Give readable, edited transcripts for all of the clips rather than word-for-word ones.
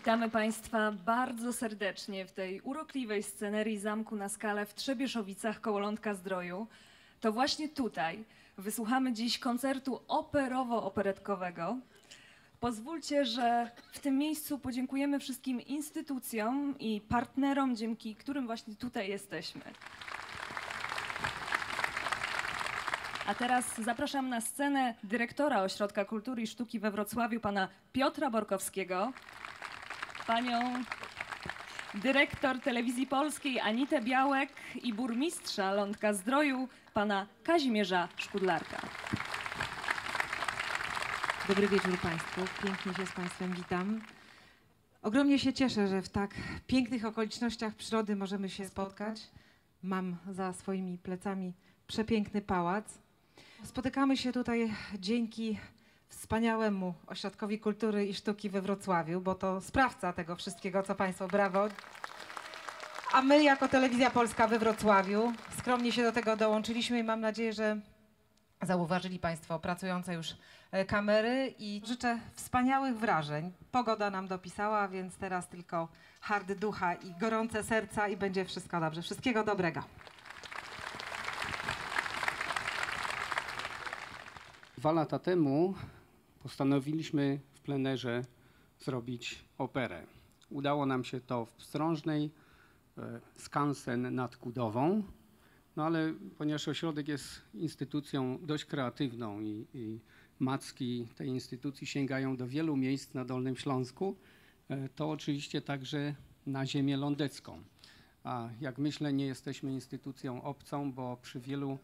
Witamy Państwa bardzo serdecznie w tej urokliwej scenerii Zamku na Skalę w Trzebieszowicach koło Lądka-Zdroju. To właśnie tutaj wysłuchamy dziś koncertu operowo-operetkowego. Pozwólcie, że w tym miejscu podziękujemy wszystkim instytucjom i partnerom, dzięki którym właśnie tutaj jesteśmy. A teraz zapraszam na scenę dyrektora Ośrodka Kultury i Sztuki we Wrocławiu, pana Piotra Borkowskiego, panią dyrektor Telewizji Polskiej Anitę Białek i burmistrza Lądka-Zdroju, pana Kazimierza Szkudlarka. Dobry wieczór Państwu, pięknie się z Państwem witam. Ogromnie się cieszę, że w tak pięknych okolicznościach przyrody możemy się spotkać. Mam za swoimi plecami przepiękny pałac. Spotykamy się tutaj dzięki wspaniałemu Ośrodkowi Kultury i Sztuki we Wrocławiu, bo to sprawca tego wszystkiego, co Państwo, brawo. A my jako Telewizja Polska we Wrocławiu skromnie się do tego dołączyliśmy i mam nadzieję, że zauważyli Państwo pracujące już kamery i życzę wspaniałych wrażeń. Pogoda nam dopisała, więc teraz tylko hard ducha i gorące serca i będzie wszystko dobrze. Wszystkiego dobrego. 2 lata temu postanowiliśmy w plenerze zrobić operę. Udało nam się to w Pstrążnej, skansen nad Kudową, no ale ponieważ ośrodek jest instytucją dość kreatywną i macki tej instytucji sięgają do wielu miejsc na Dolnym Śląsku, to oczywiście także na ziemię lądecką. A jak myślę, nie jesteśmy instytucją obcą, bo przy wielu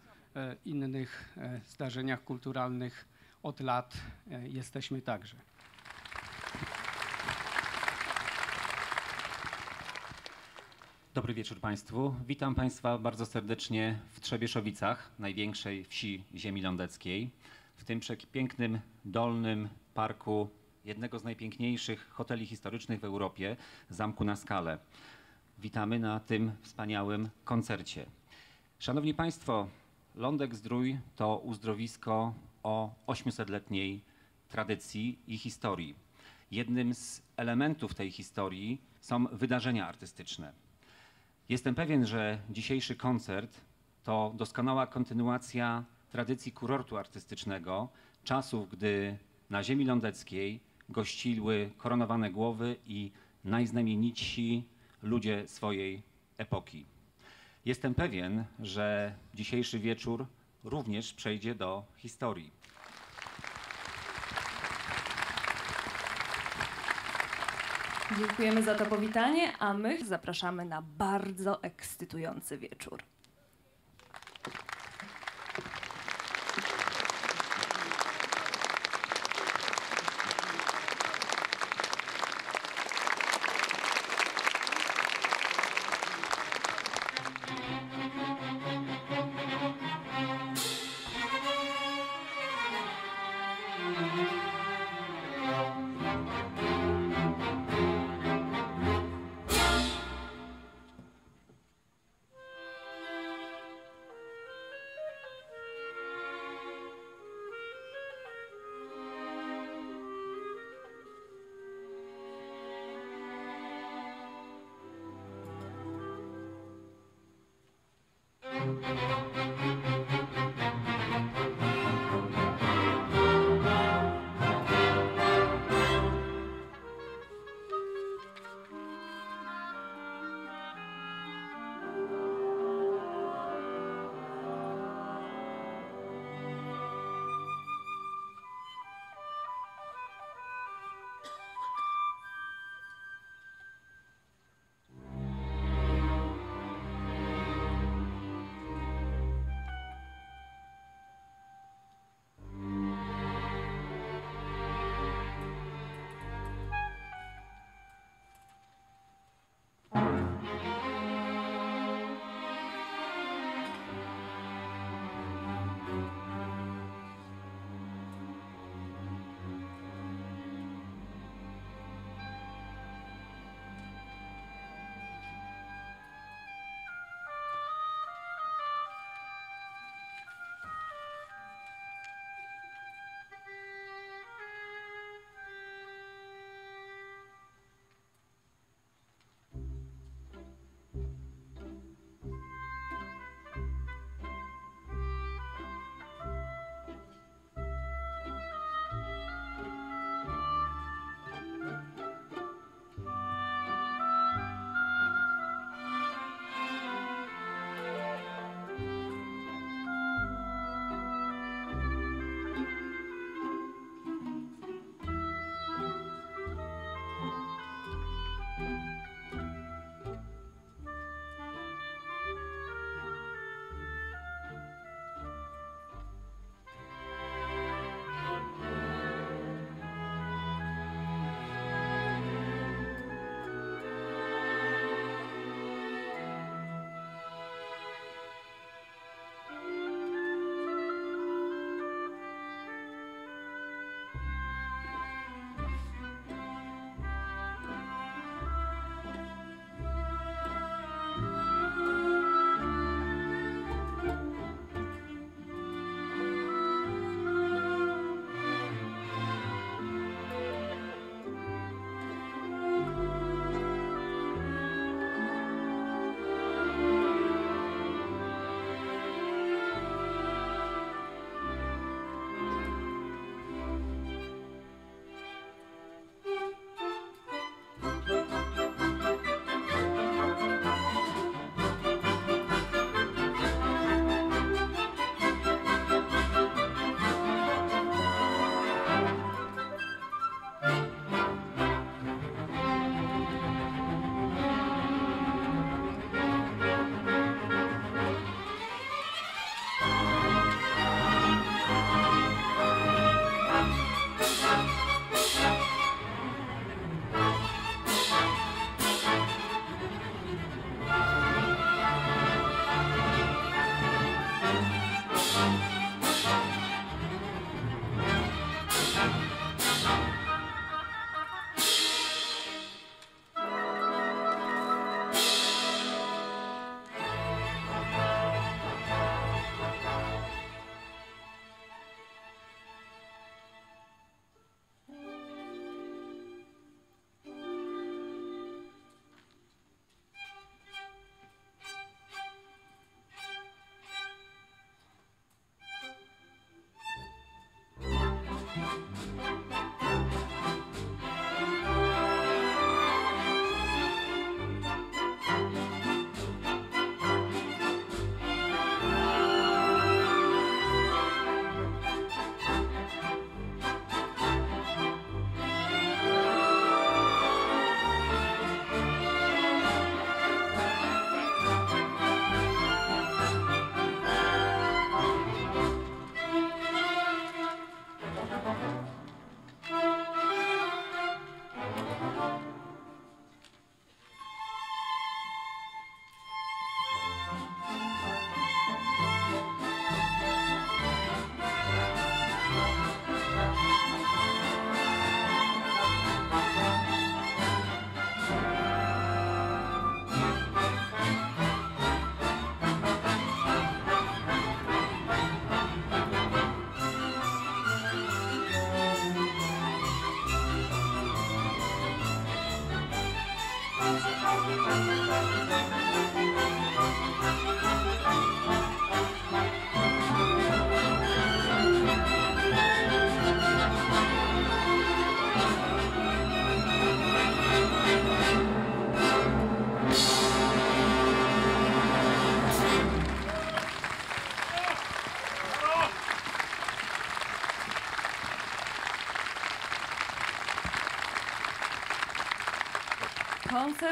innych zdarzeniach kulturalnych od lat jesteśmy także. Dobry wieczór Państwu. Witam Państwa bardzo serdecznie w Trzebieszowicach, największej wsi ziemi lądeckiej, w tym pięknym dolnym parku jednego z najpiękniejszych hoteli historycznych w Europie, Zamku na Skalę. Witamy na tym wspaniałym koncercie. Szanowni Państwo, Lądek-Zdrój to uzdrowisko o 800-letniej tradycji i historii. Jednym z elementów tej historii są wydarzenia artystyczne. Jestem pewien, że dzisiejszy koncert to doskonała kontynuacja tradycji kurortu artystycznego, czasów, gdy na ziemi lądeckiej gościły koronowane głowy i najznamienitsi ludzie swojej epoki. Jestem pewien, że dzisiejszy wieczór również przejdzie do historii. Dziękujemy za to powitanie, a my zapraszamy na bardzo ekscytujący wieczór.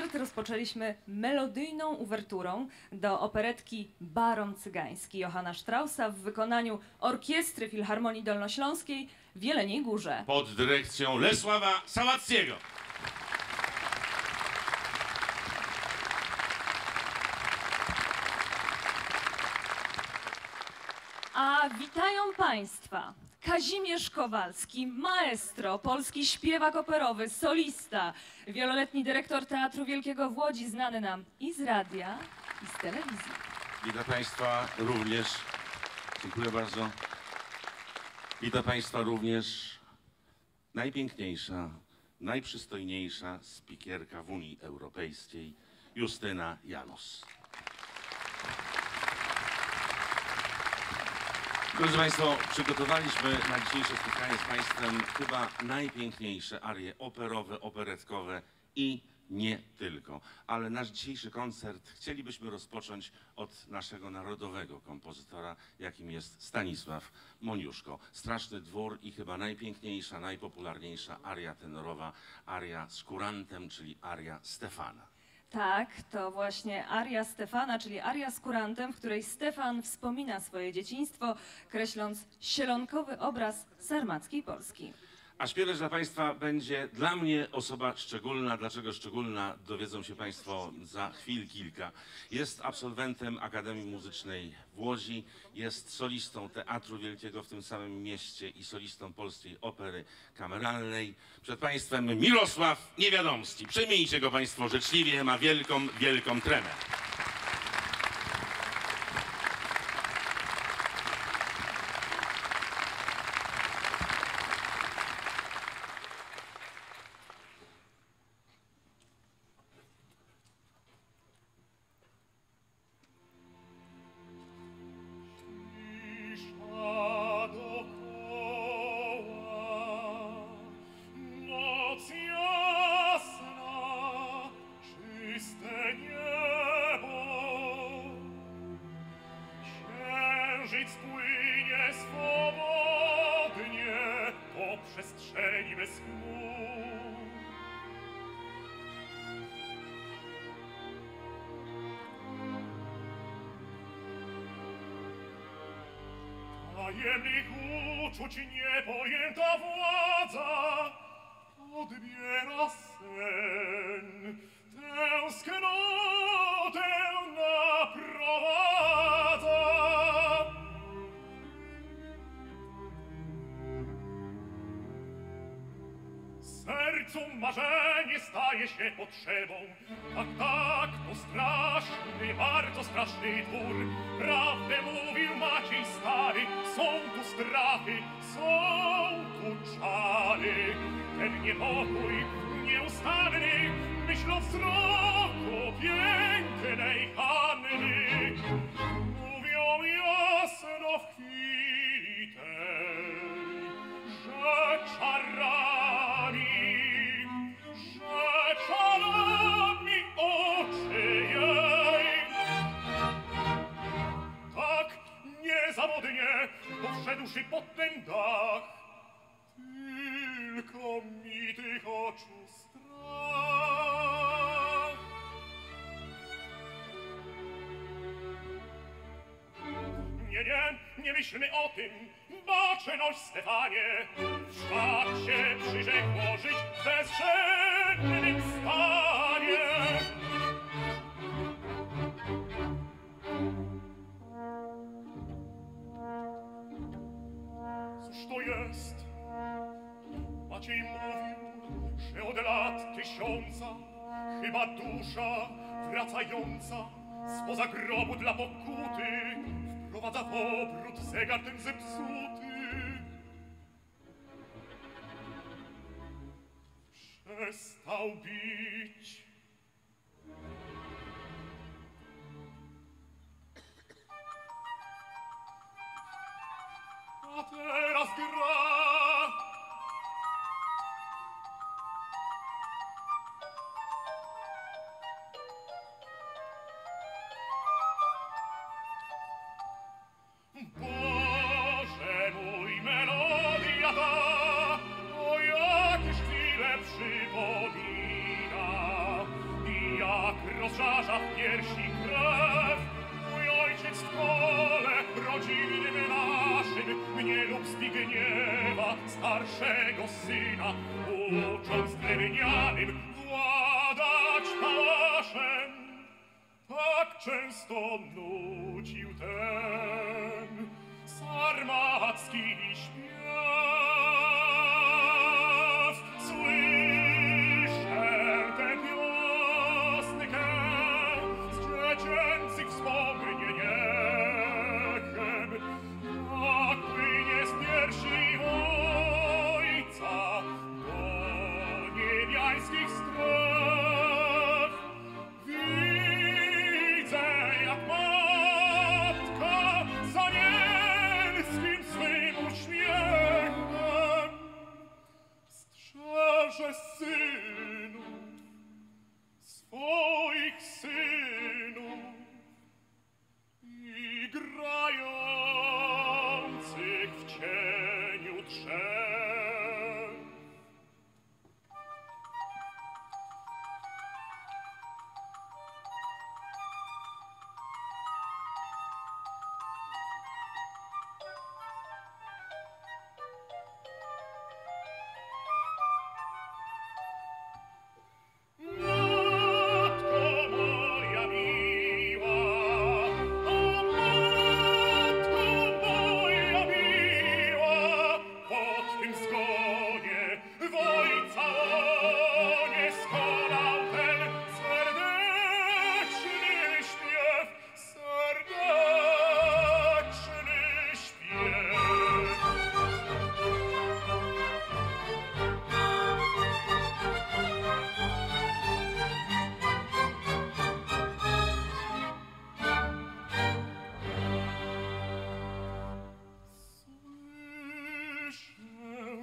koncert rozpoczęliśmy melodyjną uwerturą do operetki Baron Cygański Johanna Straussa w wykonaniu Orkiestry Filharmonii Dolnośląskiej w Jeleniej Górze. Pod dyrekcją Lesława Sałackiego. A witają Państwa Kazimierz Kowalski, maestro, polski śpiewak operowy, solista, wieloletni dyrektor Teatru Wielkiego w Łodzi, znany nam i z radia, i z telewizji. Witam Państwa również. Dziękuję bardzo. Witam Państwa również najpiękniejsza, najprzystojniejsza spikierka w Unii Europejskiej, Justyna Janus. Drodzy Państwo, przygotowaliśmy na dzisiejsze spotkanie z Państwem chyba najpiękniejsze arie operowe, operetkowe i nie tylko. Ale nasz dzisiejszy koncert chcielibyśmy rozpocząć od naszego narodowego kompozytora, jakim jest Stanisław Moniuszko. Straszny Dwór i chyba najpiękniejsza, najpopularniejsza aria tenorowa, aria z kurantem, czyli aria Stefana. Tak, to właśnie aria Stefana, czyli aria z kurantem, w której Stefan wspomina swoje dzieciństwo, kreśląc zielonkowy obraz sarmackiej Polski. A śpiewać dla Państwa będzie dla mnie osoba szczególna. Dlaczego szczególna? Dowiedzą się Państwo za chwil kilka. Jest absolwentem Akademii Muzycznej w Łodzi, jest solistą Teatru Wielkiego w tym samym mieście i solistą Polskiej Opery Kameralnej. Przed Państwem Mirosław Niewiadomski. Przyjmijcie go Państwo życzliwie, ma wielką, wielką tremę. Płynie swobodnie po przestrzeni bez chmur. Tajemnych uczuć niepojęta władza odbiera sen, tęsknotę naprowadza. Sercu marzenie staje się potrzebą. Tak, tak, to straszny, bardzo straszny dwór. Prawdę mówił Maciej stary, są tu strachy, są tu czary. Ten niepokój nieustanny, myślą wzroku pięknej Hanny. Mówią jasno w chwili tej, że czarami oczy jej. Tak niezawodnie poszedłszy pod ten dach, tylko mi tych oczu strach. Nie myślmy o tym, baczność Stefanie, wszak się przyrzekło żyć w bezcennym stanie. Cóż to jest? Maciej mówił, że od lat 1000 chyba dusza wracająca spoza grobu dla pokuty wprowadza w obrót zegar ten zepsuty. Przestał bić. A teraz gra. Boże mój, melodia ta, o jakieś chwile przypomina. zraża w piersi krew. Mój ojciec w kole rodzinnym naszym mnie lub Zbigniewa, starszego syna, ucząc drewnianym władać pałaszem. Tak często nucił ten sarmacki śpiew. Słyszę tę piosnkę z dziecięcych wspomnień echem, jak płynie z piersi ojca do niebiańskich stref. Widzę, jak matka z anielskim swym uśmiechem strzeże synów, swoich synów i grających w cieniu drzew. Matko moja miła, o matko moja miła, po twym zgonie w ojca łonie skonał ten serdeczny śpiew, serdeczny śpiew. Słyszę,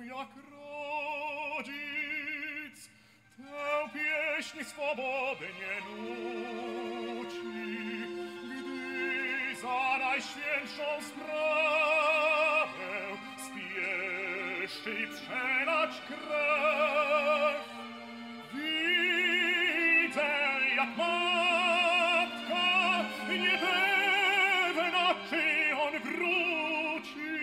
jak rodzic tę pieśń swobodnie nuci, gdy za najświętszą sprawę spieszy przelać krew. Widzę, jak matka niepewna, czy on wróci,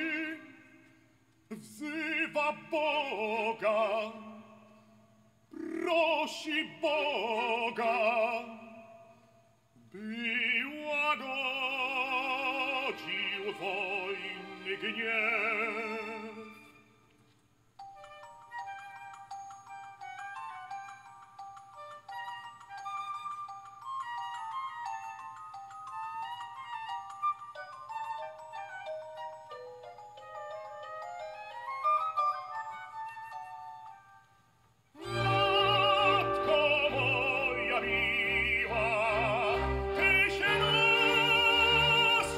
wzywa Boga, prosi Boga, by łagodził wojny gniew. Matko moja miła, ty się nas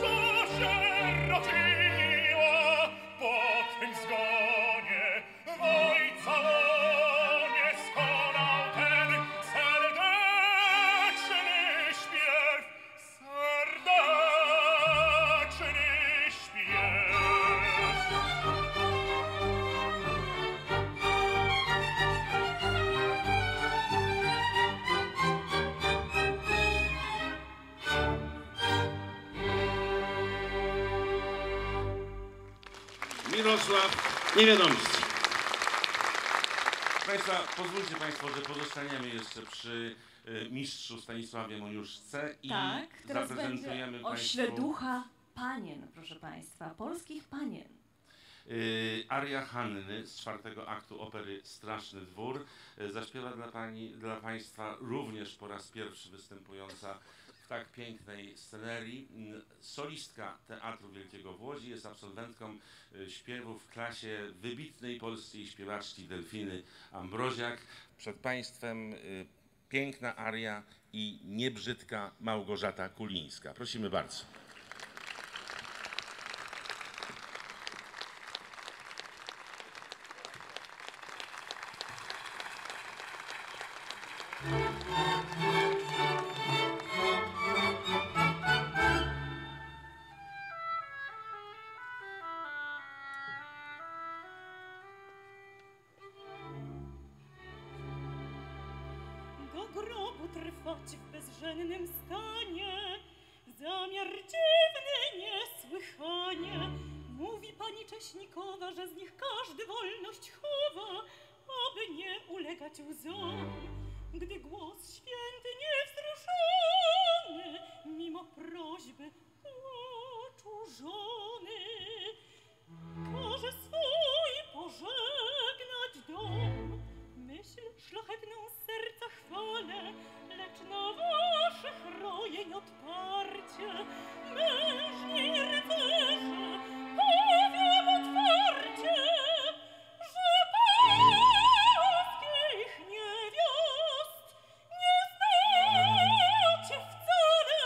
osieroczyła, po twym zgonie w ojca łonie skonał ten serdeczny śpiew, serdeczny śpiew. Mirosław Niewiadomski. Państwa, pozwólcie Państwo, że pozostaniemy jeszcze przy mistrzu Stanisławie Moniuszce i Tak, teraz zaprezentujemy będzie Państwu oświaducha panien, proszę Państwa, polskich panien. aria Hanny z 4. aktu opery Straszny Dwór. Zaśpiewa dla Państwa również po raz pierwszy występująca w tak pięknej scenerii solistka Teatru Wielkiego w Łodzi. Jest absolwentką śpiewu w klasie wybitnej polskiej śpiewaczki Delfiny Ambroziak. Przed Państwem piękna aria i niebrzydka Małgorzata Kulińska. Prosimy bardzo. Do grobu Bogu trwać w bezżennym stanie. Zamiar dziwny niesłychanie. Mówi pani Cześnikowa, że z nich każdy wolność chowa, aby nie ulegać łzom. Gdy głos święty niewzruszony, mimo prośby płaczu żony, każe swój pożegnać dom. Myśl szlachetną z serca chwalę, lecz na waszych rojeń odparcie, mężni rycerze, powiem otwarcie, że polskich niewiast nie znacie wcale.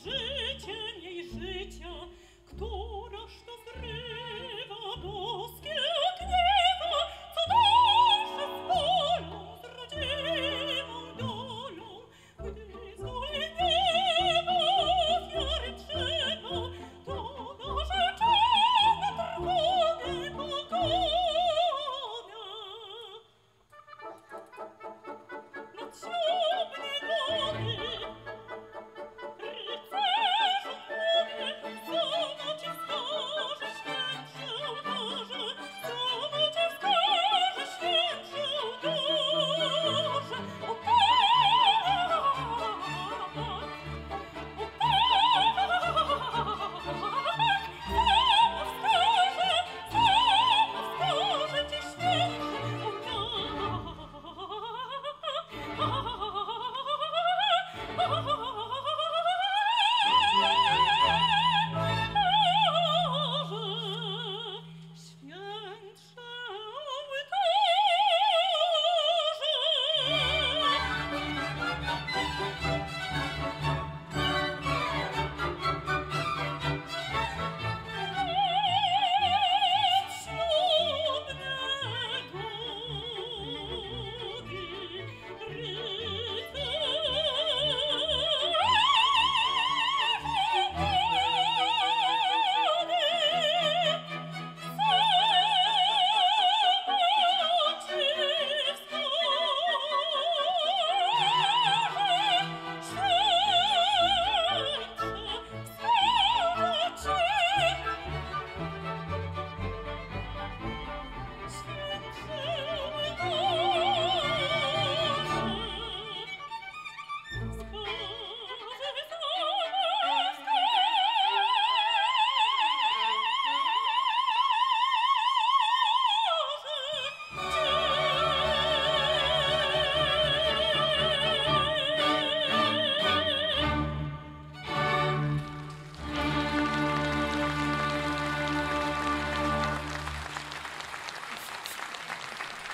Życiem jej życia, któraż to zrywa boskie gniewa, co duszę z bolą, z rodzimą dolą, gdy zły niebo ofiary trzeba, to narzeczona trwogę pogoda. Nad ślubne wody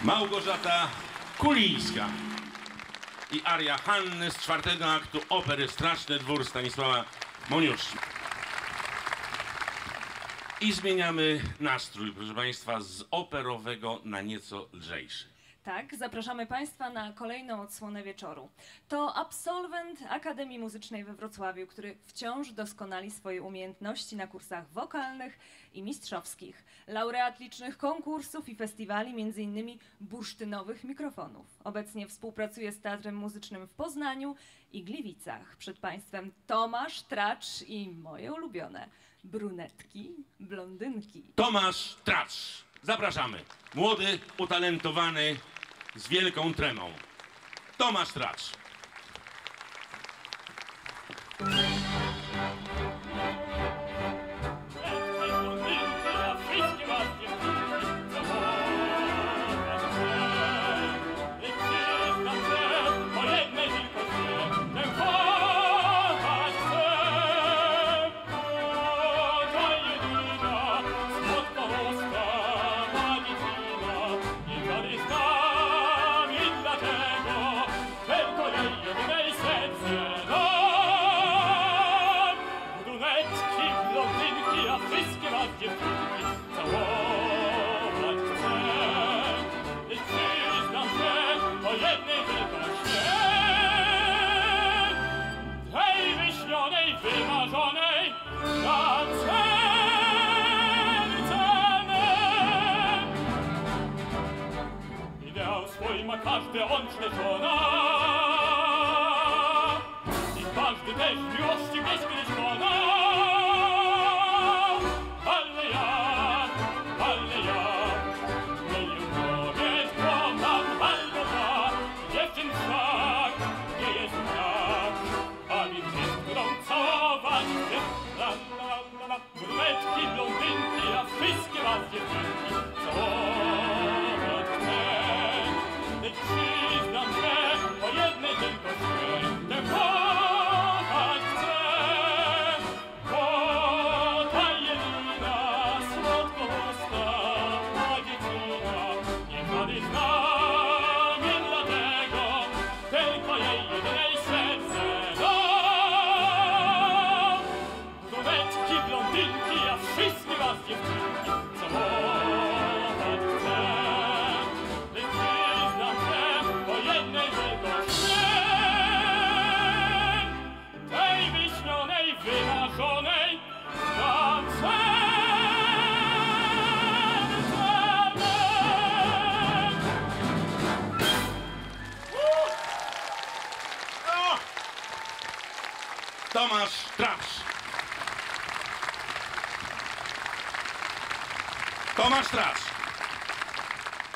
Małgorzata Kulińska i aria Hanny z 4. aktu opery Straszny dwór Stanisława Moniuszki. I zmieniamy nastrój, proszę Państwa, z operowego na nieco lżejszy. Tak, zapraszamy Państwa na kolejną odsłonę wieczoru. To absolwent Akademii Muzycznej we Wrocławiu, który wciąż doskonali swoje umiejętności na kursach wokalnych i mistrzowskich. Laureat licznych konkursów i festiwali, m.in. bursztynowych mikrofonów. Obecnie współpracuje z Teatrem Muzycznym w Poznaniu i Gliwicach. Przed Państwem Tomasz Tracz i moje ulubione brunetki, blondynki. Tomasz Tracz. Zapraszamy. Młody, utalentowany, z wielką tremą. Tomasz Tracz. Dlatego tylko żona. I każdy też miłości gdzieś kiedyś kona. Ale ja, nie powiedz kocham, ale ja, dziewczyn wszak nie jest brak. A więc jest którą całować chcę. Brunetki, blondynki, a wszystkie was dziewczynki całować chcę. Lecz przyznam, że po jednej tylko świętę kochać chcę. Bo ta jedyna słodko-usta dziewczyna nie wady z nami, dlatego tylko jej jedynej serce dam. Brunetki, blondynki, a wszystkie was dziewczynki całować chcę. Lecz przyznam, że po jednej tylko tej wyśnionej, wymarzonej dam Tomasz Trasz. Tomasz Trasz.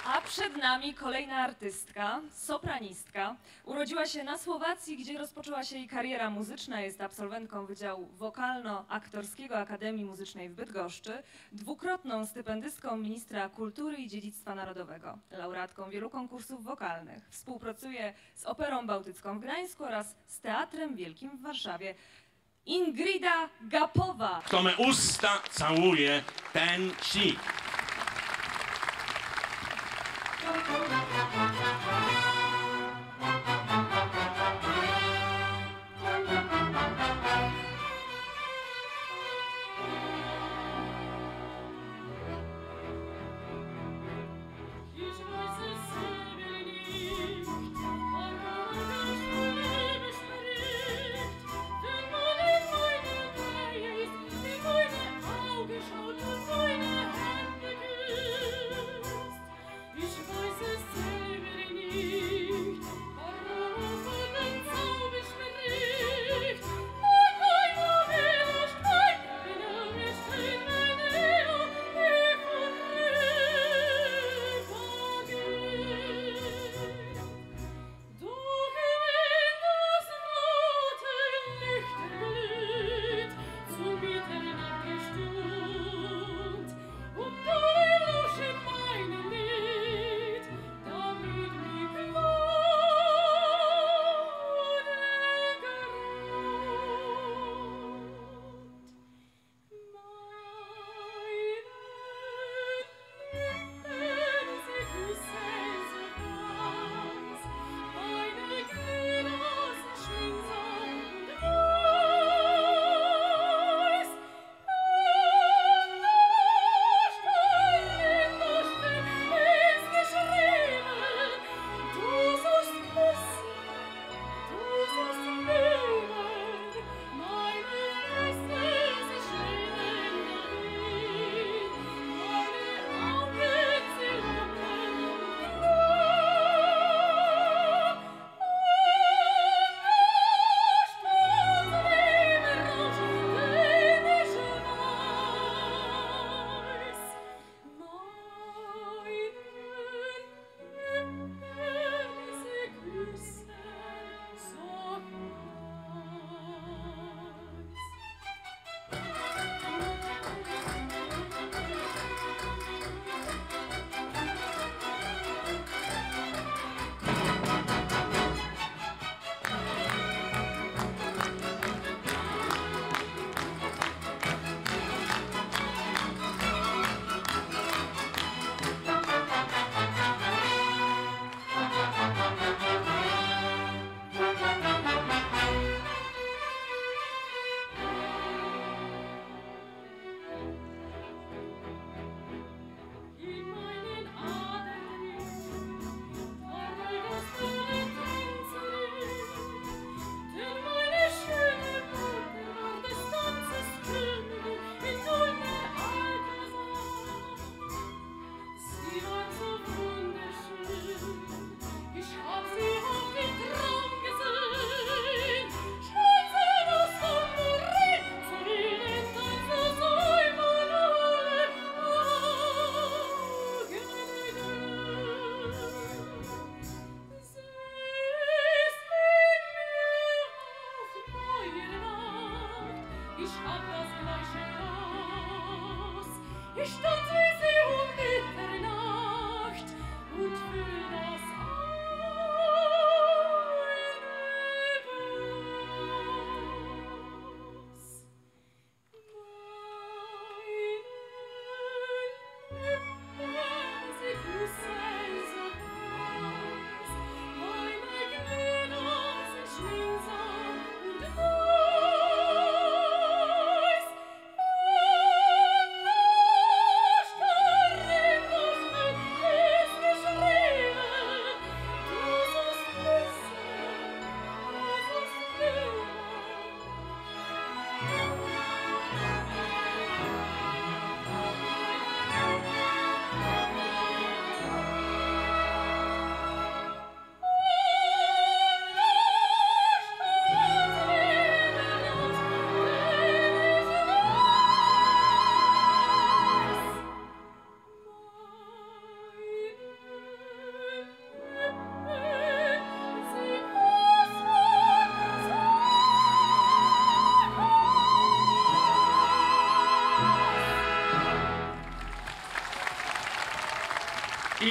A przed nami kolejna artystka, sopranistka. Urodziła się na Słowacji, gdzie rozpoczęła się jej kariera muzyczna. Jest absolwentką Wydziału Wokalno-Aktorskiego Akademii Muzycznej w Bydgoszczy, dwukrotną stypendystką Ministra Kultury i Dziedzictwa Narodowego, laureatką wielu konkursów wokalnych. Współpracuje z Operą Bałtycką w Gdańsku oraz z Teatrem Wielkim w Warszawie. Ingrida Gapowa. Kto me usta całuje, ten si. Ich weiß es selber nicht.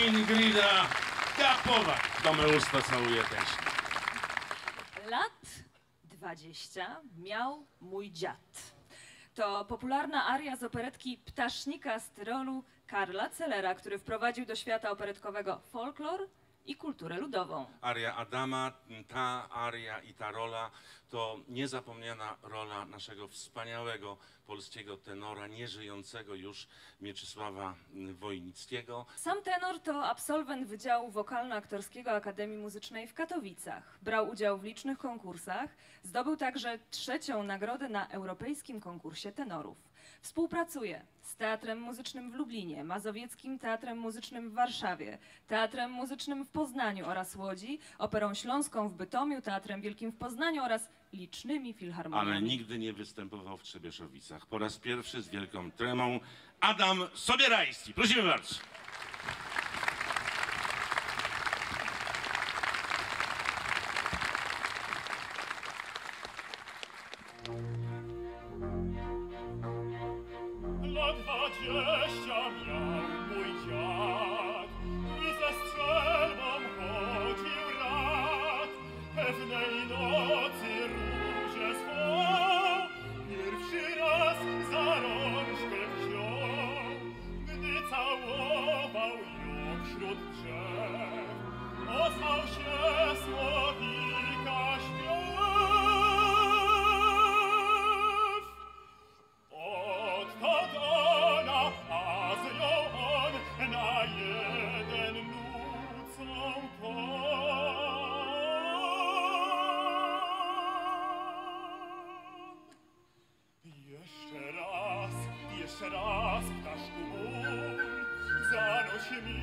Ingrida Gapowa. Do me usta całuje też. Lat 20 miał mój dziad. To popularna aria z operetki Ptasznika z Tyrolu Karla Cellera, który wprowadził do świata operetkowego folklor i kulturę ludową. Aria Adama, ta aria i ta rola to niezapomniana rola naszego wspaniałego polskiego tenora, nieżyjącego już Mieczysława Wojnickiego. Sam tenor to absolwent Wydziału Wokalno-Aktorskiego Akademii Muzycznej w Katowicach. Brał udział w licznych konkursach, zdobył także 3. nagrodę na Europejskim Konkursie Tenorów. Współpracuje z Teatrem Muzycznym w Lublinie, Mazowieckim Teatrem Muzycznym w Warszawie, Teatrem Muzycznym w Poznaniu oraz Łodzi, Operą Śląską w Bytomiu, Teatrem Wielkim w Poznaniu oraz licznymi filharmoniami. Ale nigdy nie występował w Trzebieszowicach. Po raz pierwszy z wielką tremą Adam Sobierajski. Prosimy bardzo. Lat 20 miał mój dziad i ze strzelbą chodził rad. Pewnej nocy róże swą pierwszy raz za rączkę wziął, gdy całował ją wśród drzew. Ozwał się słowika śpiew. Odtąd ona, a z nią on na jeden nucą ton. Jeszcze raz, ptaszku mój, zanoś mi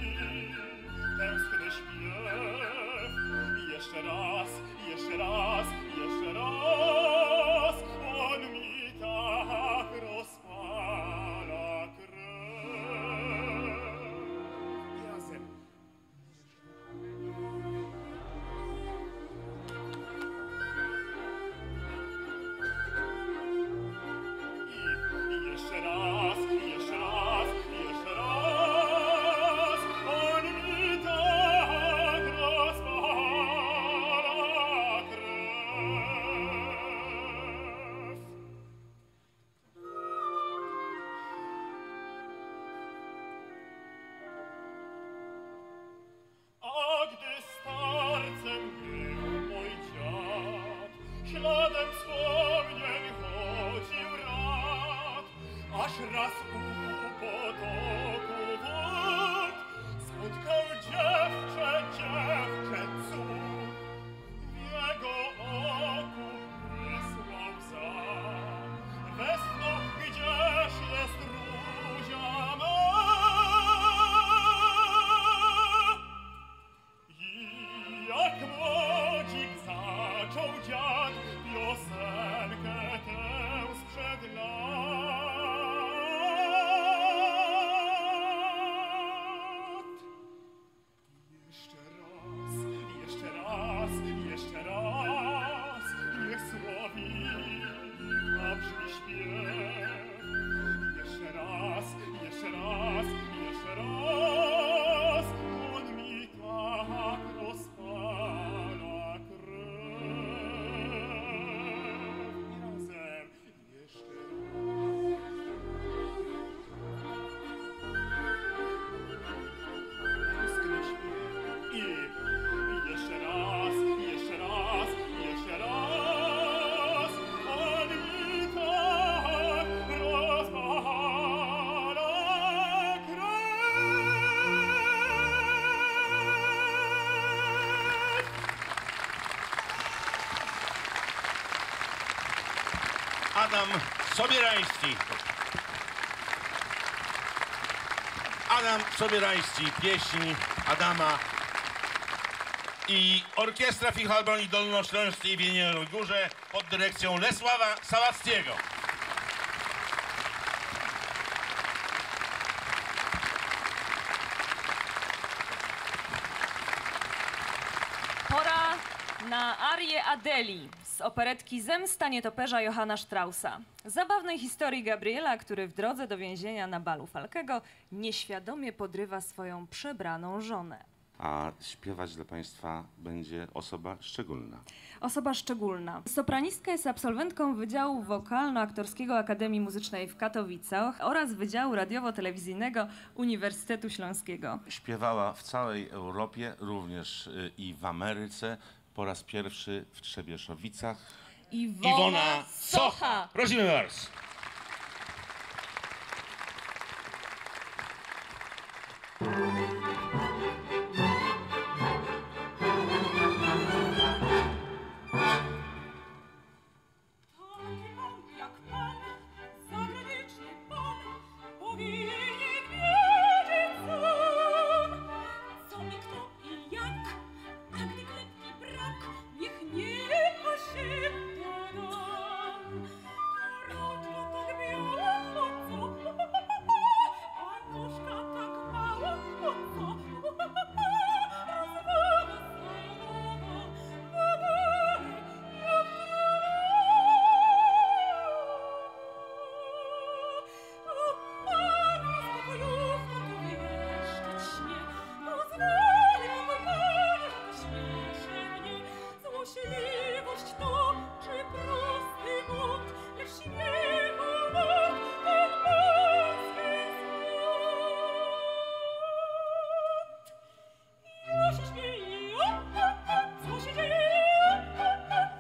tęskny śpiew. Jeszcze raz, jeszcze raz, jeszcze raz, on mi tak rozpala krew. I razem. I jeszcze raz, jeszcze raz, jeszcze raz, on mi tak rozpala krew. A gdy starcem był mój dziad, śladem wspomnień chodził rad, aż raz u potoku wód spotkał dziewczę cud. W jego oku błysła łza, westchnął, gdzieś jest róża ma. I jak młodzik zaczął dziad piosenkę tę sprzed lat. Jeszcze raz, jeszcze raz, niech słowika brzmi śpiew. Jeszcze raz, Adam Sobierański. Adam Sobierański, pieśń Adama i Orkiestra Filharmonii Dolnośląskiej w Jeleniej Górze pod dyrekcją Lesława Sałackiego. Pora na arię Adeli z operetki Zemsta nietoperza Johanna Straussa. Zabawnej historii Gabriela, który w drodze do więzienia na balu Falkego nieświadomie podrywa swoją przebraną żonę. A śpiewać dla Państwa będzie osoba szczególna. Osoba szczególna. Sopranistka jest absolwentką Wydziału Wokalno-Aktorskiego Akademii Muzycznej w Katowicach oraz Wydziału Radiowo-Telewizyjnego Uniwersytetu Śląskiego. Śpiewała w całej Europie, również i w Ameryce. Po raz pierwszy w Trzebieszowicach. Iwona Socha. Prosimy bardzo. Taki pan jak pan, zagraniczny pan, powinien wiedzieć sam, co i kto i jak, a gdy klepki brak, niech nie się dodam. To rączka tak biała, po co? A nóżka tak mała, po co? Rozmowa salowa, na dalej, jak złośliwość to, czy prosty błąd, lecz śmiechu wart ten polski złot. Ja się śmieję, co się dzieje?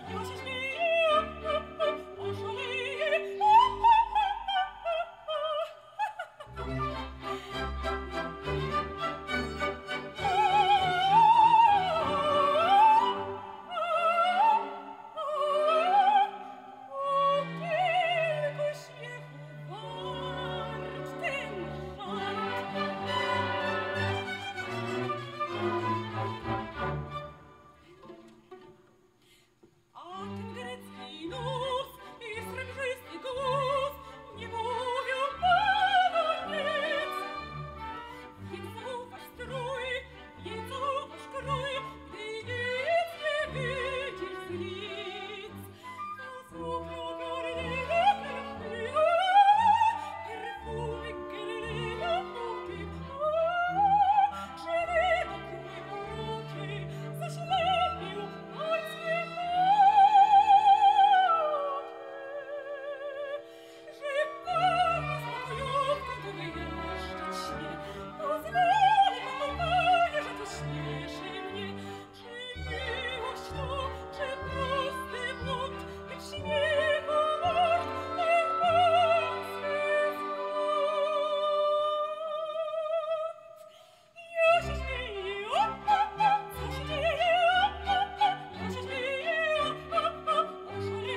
Ja się śmieję, oszaleję. Tylko śmiechu wart ten żart. A ten grecki nos i srebrzysty głos nie mówią panu nic. Więc zauważ strój, więc zauważ krój, gdy nic nie widzisz z nic. To słówno garnila perfuma, perfumy garnila muki. Czy widok nie mruki, zaślepił pańskie że pan z pokojówką tu wyjeżdżać śmie. Pozwoli pan, panie, że to śmieszy mnie. Czy miłość to, czy prosty błąd, lecz śmiechu wart ten polski złot. Ja się śmieję, co się dzieje? Ja się śmieję, oszaleję.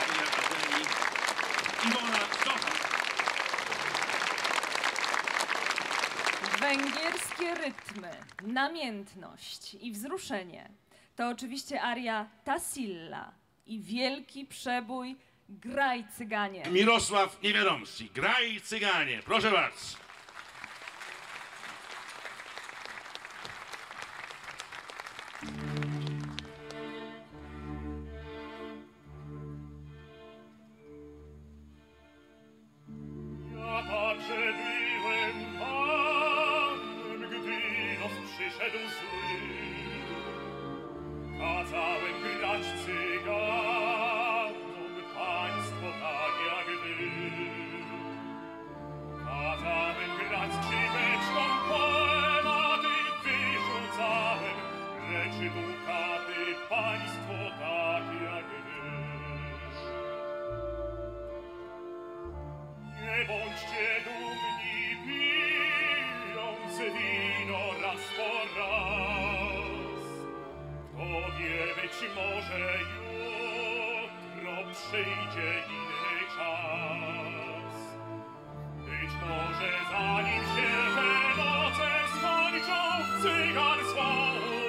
Aria Adeli, Iwona Socha. Węgierskie rytmy, namiętność i wzruszenie to oczywiście aria Tassilla i wielki przebój Graj Cyganie. Mirosław Niewiadomski, Graj Cyganie. Proszę bardzo. bądźcie dumni, pijąc wino raz po raz. Kto wie, być może jutro przyjdzie inny czas. Być może zanim się te noce skończą, cygan swą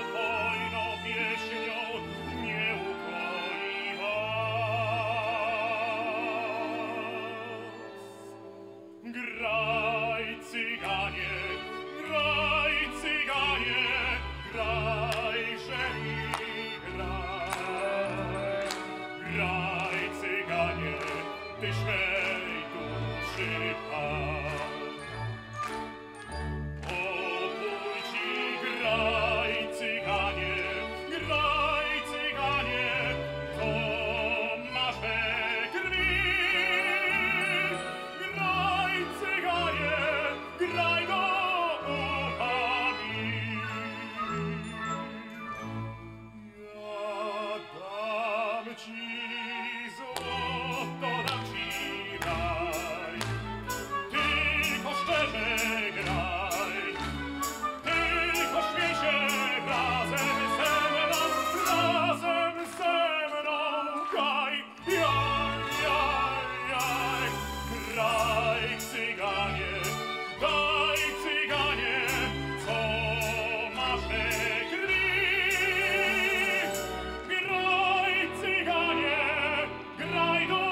upojną pieśnią nie ukoi was. Graj, cyganie, graj, cyganie, grajże mi graj. Graj, cyganie, tyś mej duszy pan. Opój ci, graj, cyganie, to masz we krwi. Graj, cyganie, graj do ucha mi. Ja dam ci złoto, dam ci raj. Tylko szczerze graj, tylko śmiej się razem ze mną, graj, jaj, jaj, jaj. Graj, cyganie, daj, cyganie, co masz we krwi. Graj, cyganie, graj do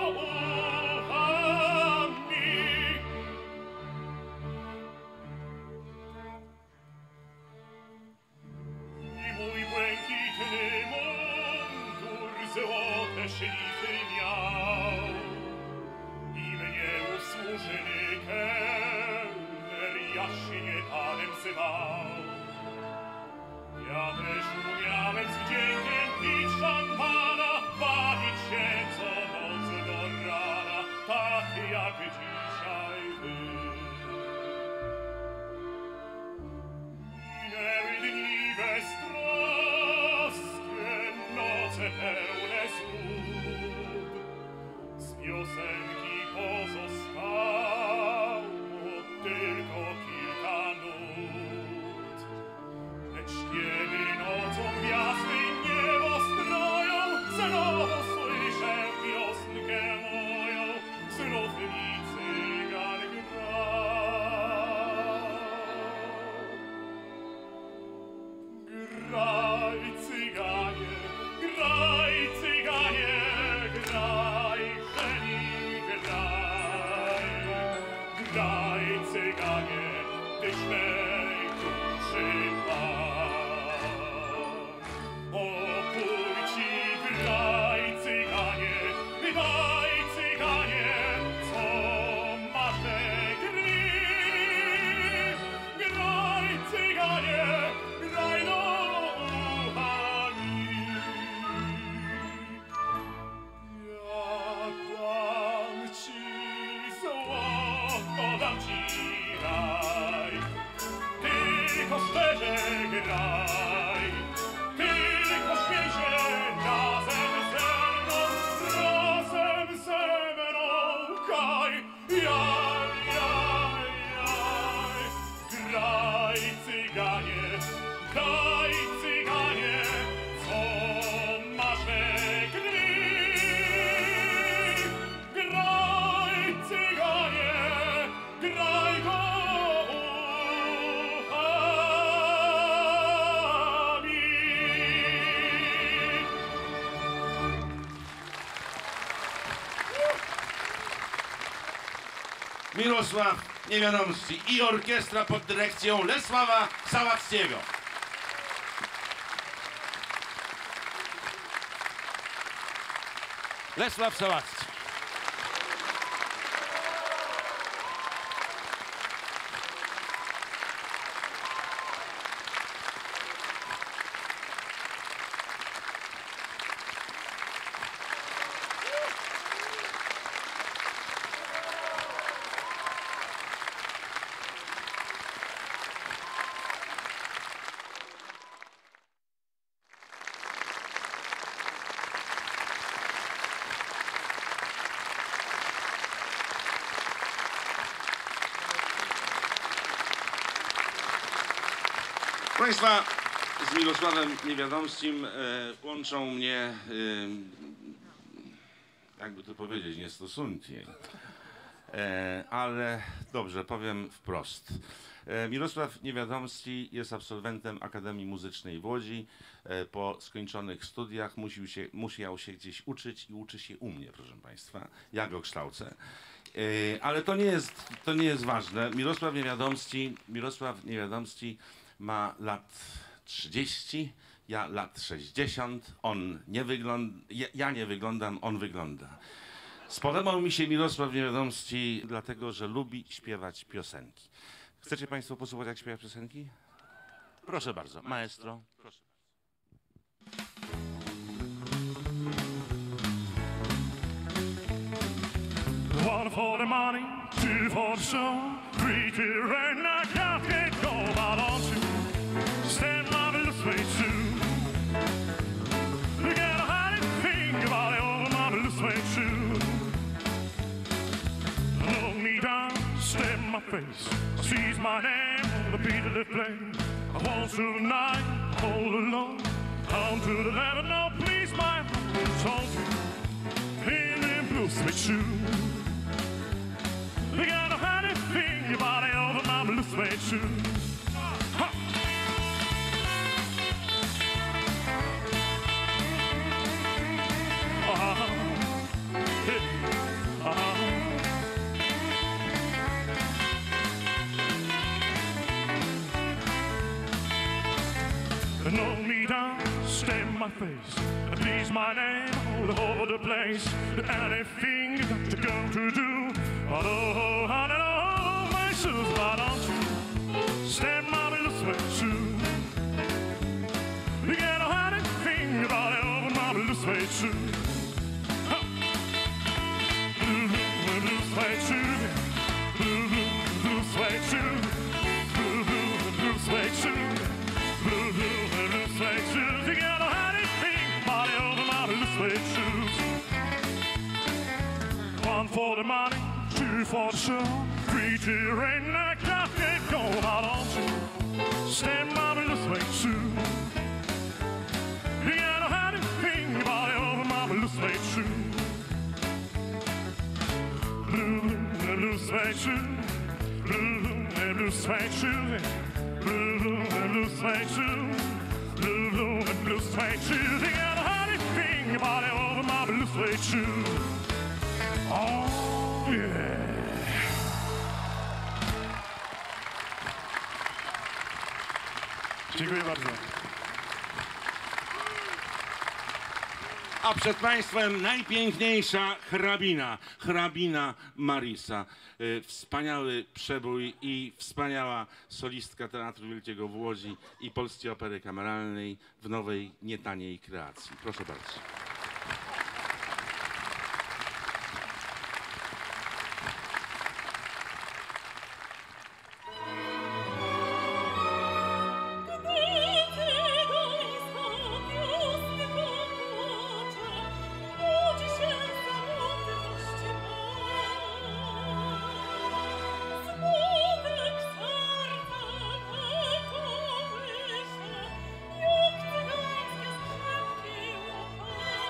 ucha mi. I mój błękitny mundur złote szlify miał. I mnie usłużny kelner jaśnie panem zwał. Ja też umiałem z wdziękiem pić szampana, bawić się co noc do rana, tak jak dzisiaj wy. Minęły dni beztroskie, noce pełne snów. Z piosenki pozostało tylko kilka nut. Lecz kiedy nocą gwiazdy niebo stroją, znowu słyszę piosenkę moją, znów mi cygan gra. Graj, cyganie, graj, cyganie, graj, że mi graj. Graj, cyganie, tyś mej duszy pan. Opój ci, graj, cyganie, daj, cyganie, co masz we krwi. Graj, cyganie, graj do ucha mi. Ja dam ci złoto, dam ci raj. Tylko szczerze graj, tylko śmiej się razem ze mną, kaj. Jaj, jaj, jaj. Graj, cyganie, daj, cyganie, co masz we krwi. Graj, cyganie, graj do ucha mi. Mirosław Niewiadomski i orkiestra pod dyrekcją Lesława Sałackiego. Lesław Sałacki. Państwa, z Mirosławem Niewiadomskim łączą mnie, jakby to powiedzieć, nie stosunki, ale dobrze, powiem wprost. Mirosław Niewiadomski jest absolwentem Akademii Muzycznej w Łodzi. Po skończonych studiach musiał się gdzieś uczyć i uczy się u mnie, proszę Państwa. Ja go kształcę. Ale to nie jest ważne. Mirosław Niewiadomski ma lat 30, ja lat 60. On nie wygląda, ja nie wyglądam, on wygląda. Spodobał mi się Mirosław Niewiadomski dlatego, że lubi śpiewać piosenki. Chcecie Państwo posłuchać, jak śpiewa piosenki? Proszę bardzo, maestro. Proszę. One for the money, two for the show, three to earn a can't go out on two. Stand my blues way too. You gotta hide it, think about it, over my blues way too. Look me down, stare in my face, seize my name on the beat of the play. I want to tonight, all alone, down to the level, no please my heart, told you, in the blues way too. You gotta hide it, think about it, over my blue suede shoes. Ha! Hey. Knock me down, stare in my face, please my name all over the place. Anything you got to go to do. Oh, I know my shoes, why don't you stand my little sweat shoe? You gotta hide it, think about it, over my little sweat shoe. Blue sweat shoe, blue sweat shoe, blue sweat shoe, blue sweat shoes. You gotta hide it, think about it, over my little sweat shoes. One for the money, two for the show, three to rain, I can't go out on two. Stand by me this way too. You gotta hide it, think about it, over my blue suede shoe. Blue suede shoe, blue suede shoe, blue suede shoe, blue suede shoe. You gotta hide it, think about it, over my blue suede shoe. Oh yeah. Dziękuję bardzo. A przed Państwem najpiękniejsza hrabina Marisa. Wspaniały przebój i wspaniała solistka Teatru Wielkiego w Łodzi i Polskiej Opery Kameralnej w nowej, nietaniej kreacji. Proszę bardzo. Jak cygańskie skrzynki łapać.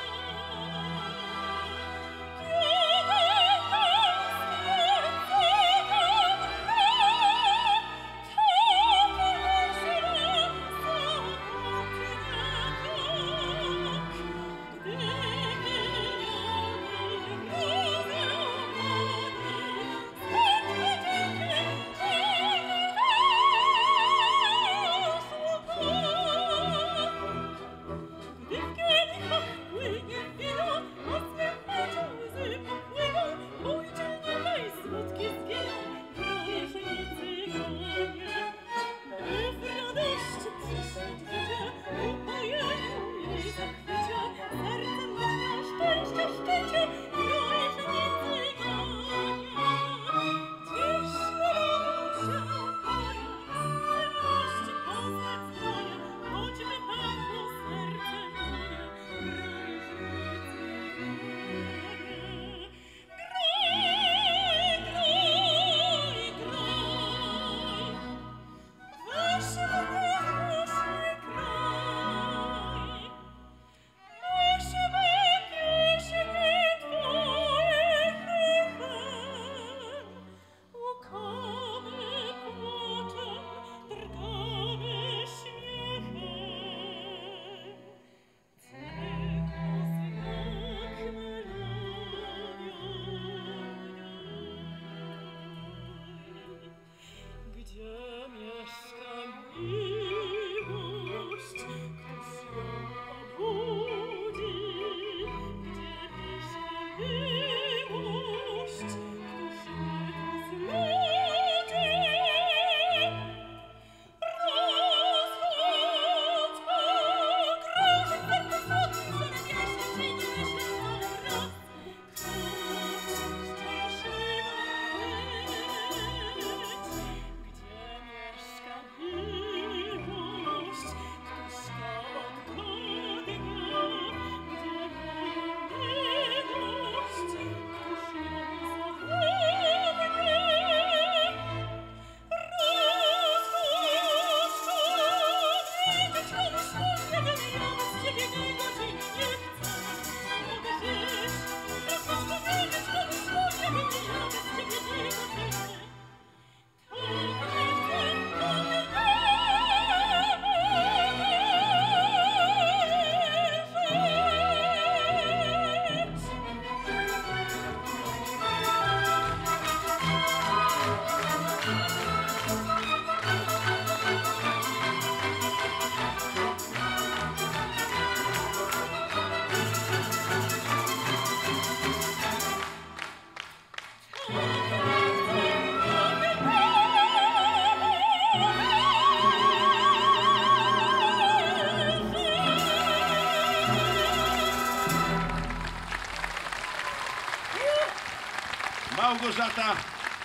Małgorzata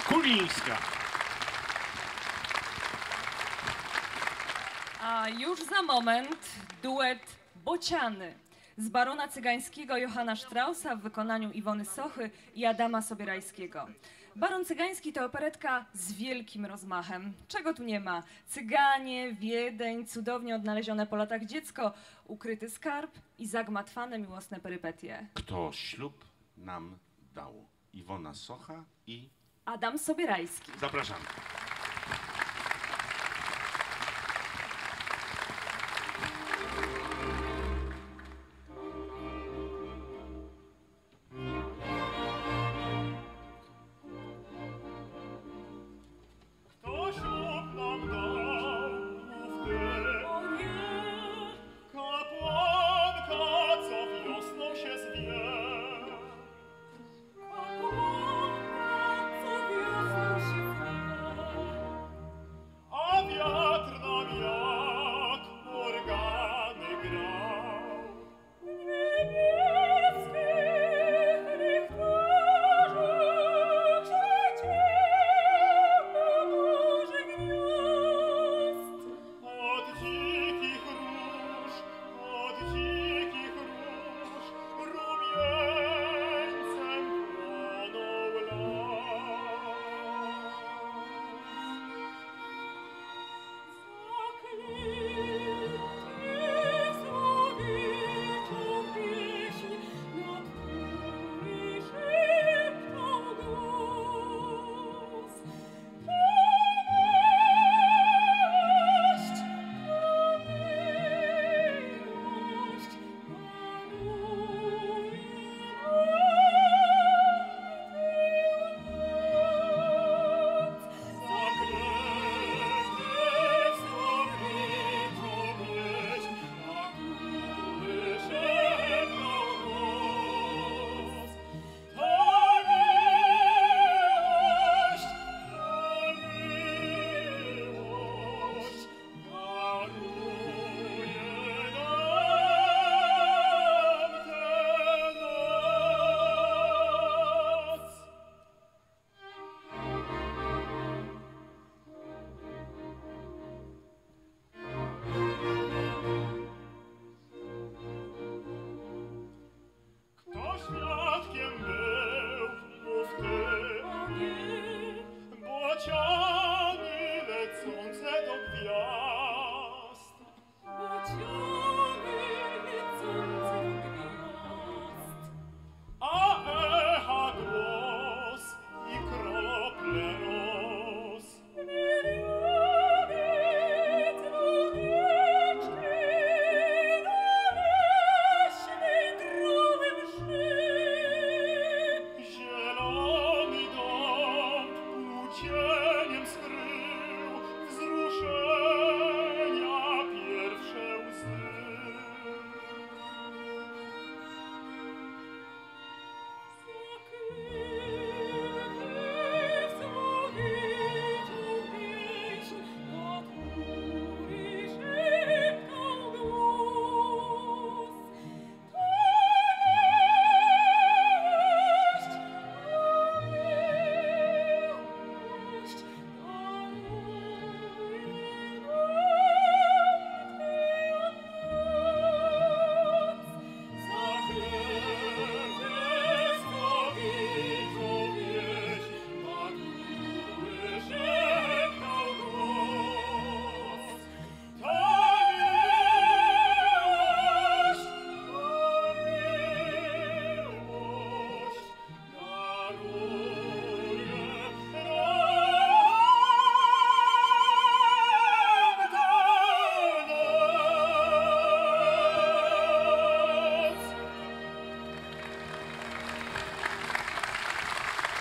Kulińska. A już za moment duet Bociany z Barona Cygańskiego Johanna Straussa w wykonaniu Iwony Sochy i Adama Sobierajskiego. Baron Cygański to operetka z wielkim rozmachem. Czego tu nie ma? Cyganie, Wiedeń, cudownie odnalezione po latach dziecko, ukryty skarb i zagmatwane miłosne perypetie. Kto ślub nam dał? Iwona Socha i Adam Sobierajski. zapraszamy. Kto ślub nam dał, mów ty. O nie, Kapłanka, co wiosną się zwie. kapłanka, co wiosną się zwie. A wiatr nam jak organy grał. Niebieskich rychtarzach życie Boże gniazd. Od dzikich róż rumieńcem płonął Kto świadkiem był, mów ty. Bociany lecące do gwiazd. A echa głos i krople ros. Zielony dom płócieniem skrył wzruszenia pierwsze łzy.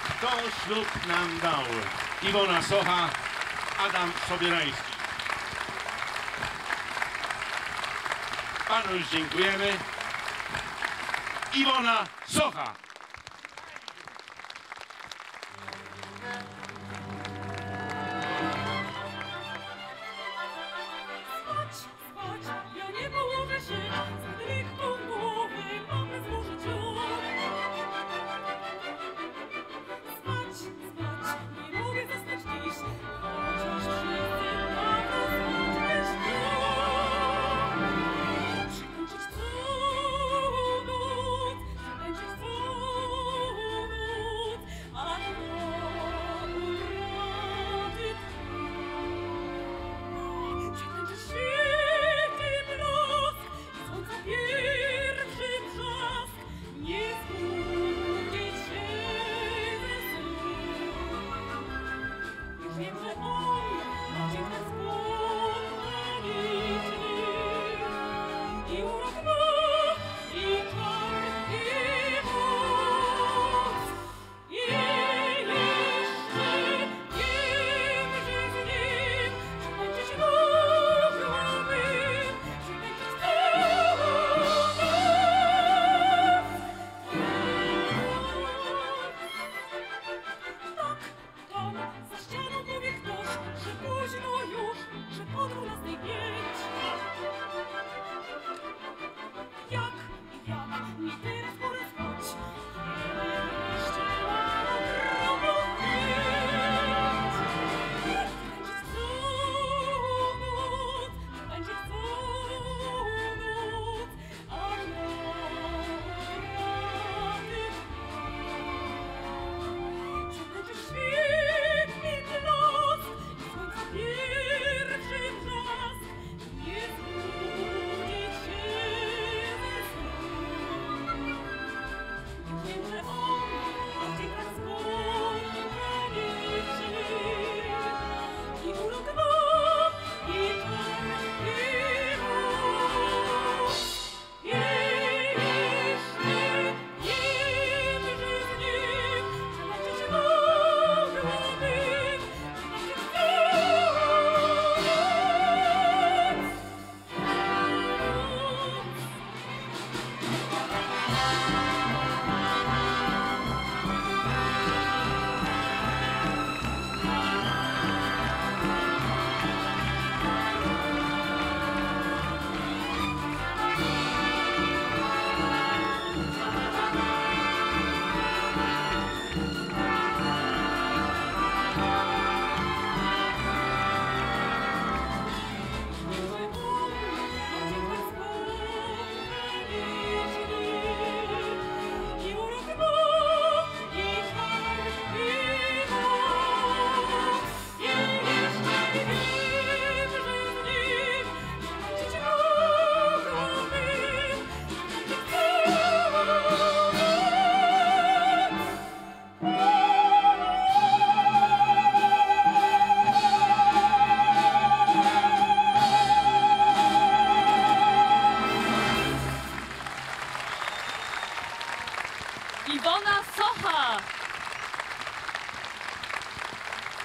Kto ślub nam dał? Iwona Socha, Adam Sobierajski. Panu już dziękujemy. Iwona Socha. Spać, ja nie położę się, z drygką głowy mamy złożyć ją. Spać,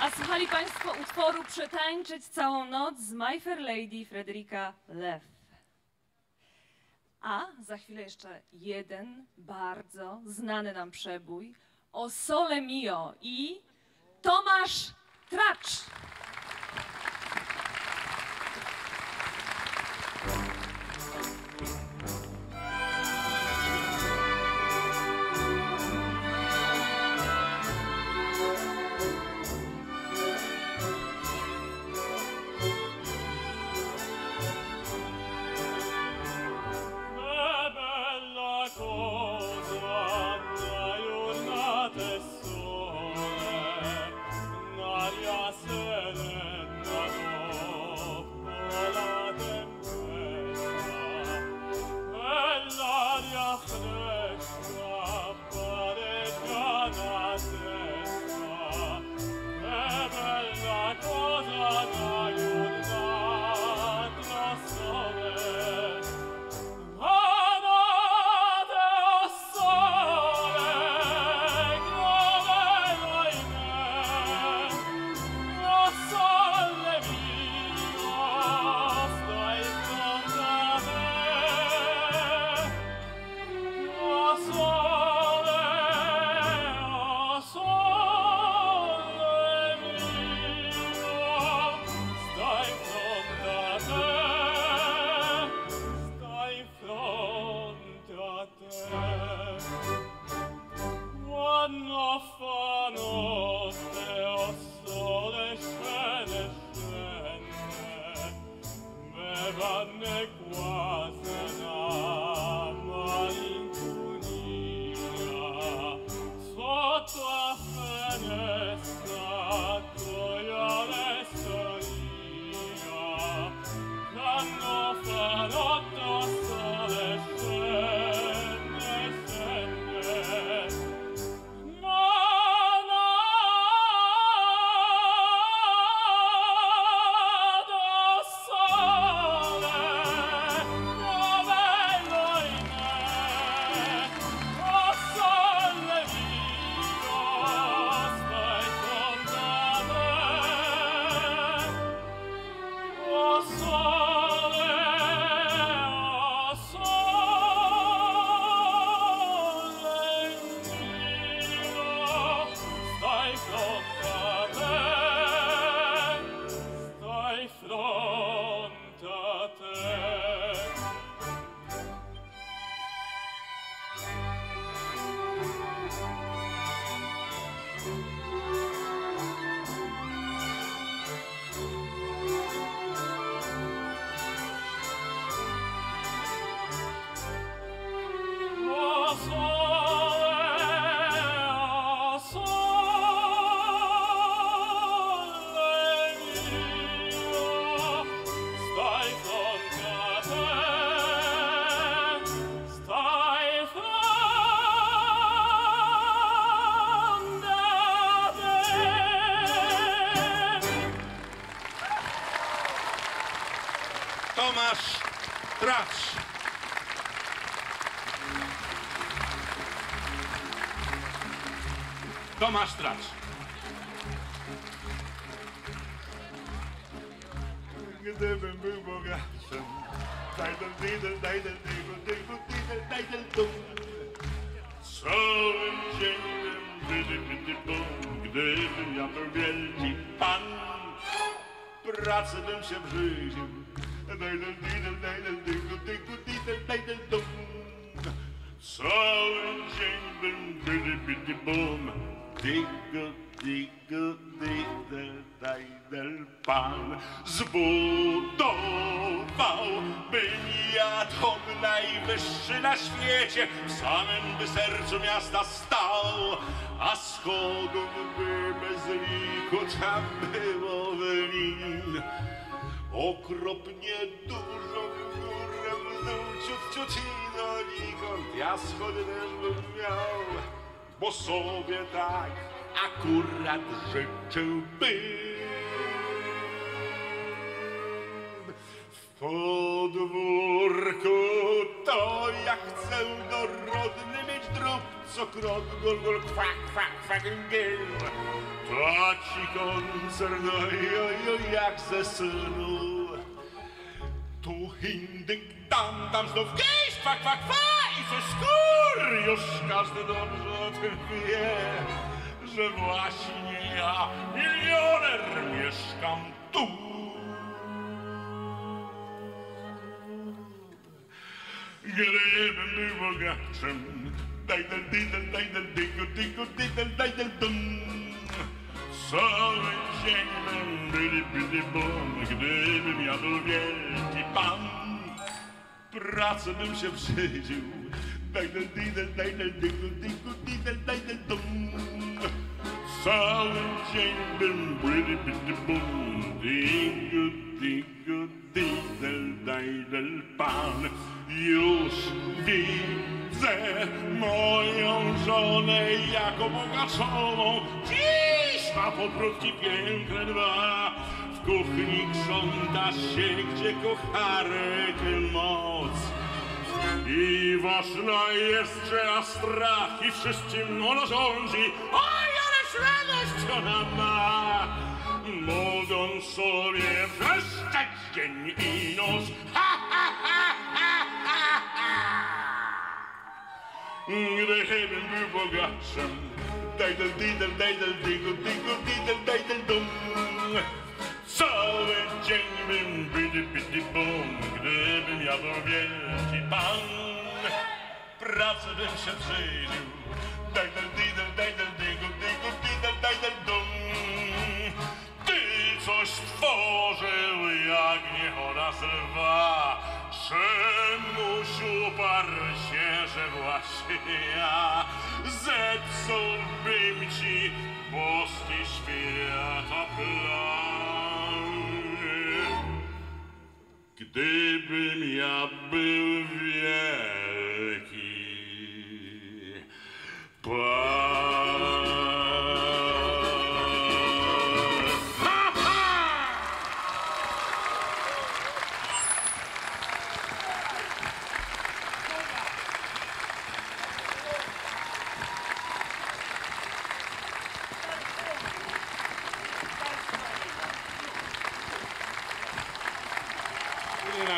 A słuchali Państwo utworu Przetańczyć całą noc z My Fair Lady Fryderyka Lew. A za chwilę jeszcze jeden bardzo znany nam przebój O Sole Mio i Tomasz Tracz. Tomasz Tracz. Tomasz Tracz. Gdybym był bogaczem, całym dzień gdybym ja był wielki pan, pracy bym się brzydził. Cały dzień bym bum, pan zbudowałbym ja dom najwyższy na świecie, w samym by sercu miasta stał, a schodów by bez liku tam było win. Okropnie dużo w górę, w dół, ciut i donikąd, ja schody też bym miał, bo sobie tak akurat życzyłbym. W podwórku to ja chcę dorodny mieć drób co krok, gol, gol, kwak, kwak, kwakingel. Taki koncert, oj, jak ze snu. Tu hindyk, tam znów gdzieś, kwak, kwak, kwak i ze skór. Już każdy dobrze o tym wie, że właśnie ja, milioner, mieszkam tu. Gdybym był bogaczem, dajdel, didel, dajdel, digu, digu, didel, dajdel, dum. Cały dzień bym byli bum, gdybym ja był wielki pan. Pracę bym się brzydził, dajdel, didel, dajdel, digu, digu, didel, dajdel, dum. Cały dzień bym byli bum, digu, digu, didel, dajdel, pan. Już widzę moją żonę jako bogaczową. Dziś ma podbródki piękne dwa. W kuchni krząta się, gdzie kucharek moc. I ważna jest, że ma strach i wszystkim ona rządzi. Oj, ależ radość ona ma. Mogą sobie wrzeszczeć dzień i noc. Ha, ha, ha, ha, ha, ha. Gdybym był bogaczem, dajdel, didel, dajdel, digu, digu, didel, dajdel, dum. Cały dzień bym bidi bum, gdybym ja był wielki pan. Pracę bym się brzydził, dajdel, didel, dajdel, digu, digu, didel, dajdel, dum. Ty coś stworzył, jak nie ona z lwa. Czemuś uparł się, że właśnie ja zepsułbym ci boski świata plan. Gdybym ja był wielki pan.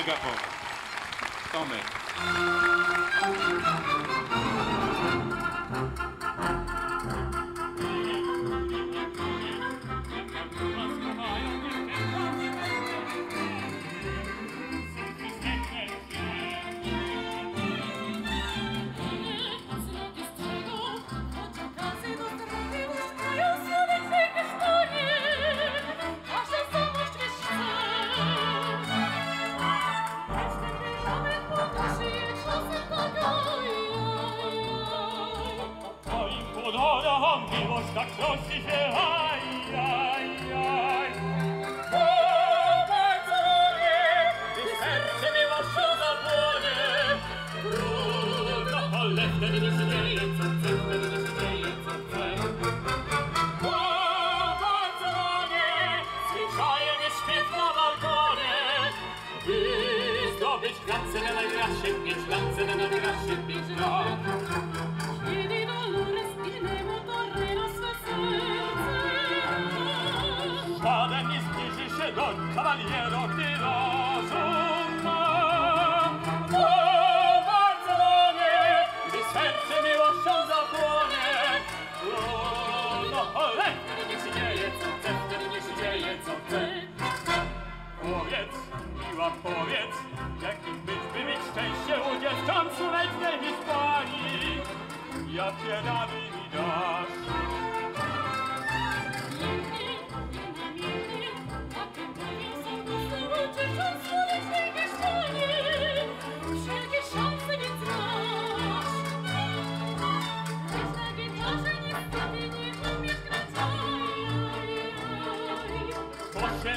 Agapowa. Tomek. Miłość tak prosi się, aj, aj, aj. O, Barcelonie, gdy serce miłością zapłonie, trudno, ale wtedy nie się dzieje, co chce, wtedy nie się dzieje, co chce. O, Barcelonie, zwyczajem jest śpiew na balkonie, by zdobyć klasę na najgrasie, mieć klasę na najgrasie, 5 lat. Żaden nie zbliży się do Cavaliero, gdy rozum ma. O Barcelonie, gdy serce miłością zapłonie, no ale wtedy nie się dzieje, co chce, wtedy nie się dzieje, co chce. Powiedz, miła, powiedz, jakim być, by mieć szczęście u dziewcząt słonecznej Hiszpanii. Jakie rady mi dasz?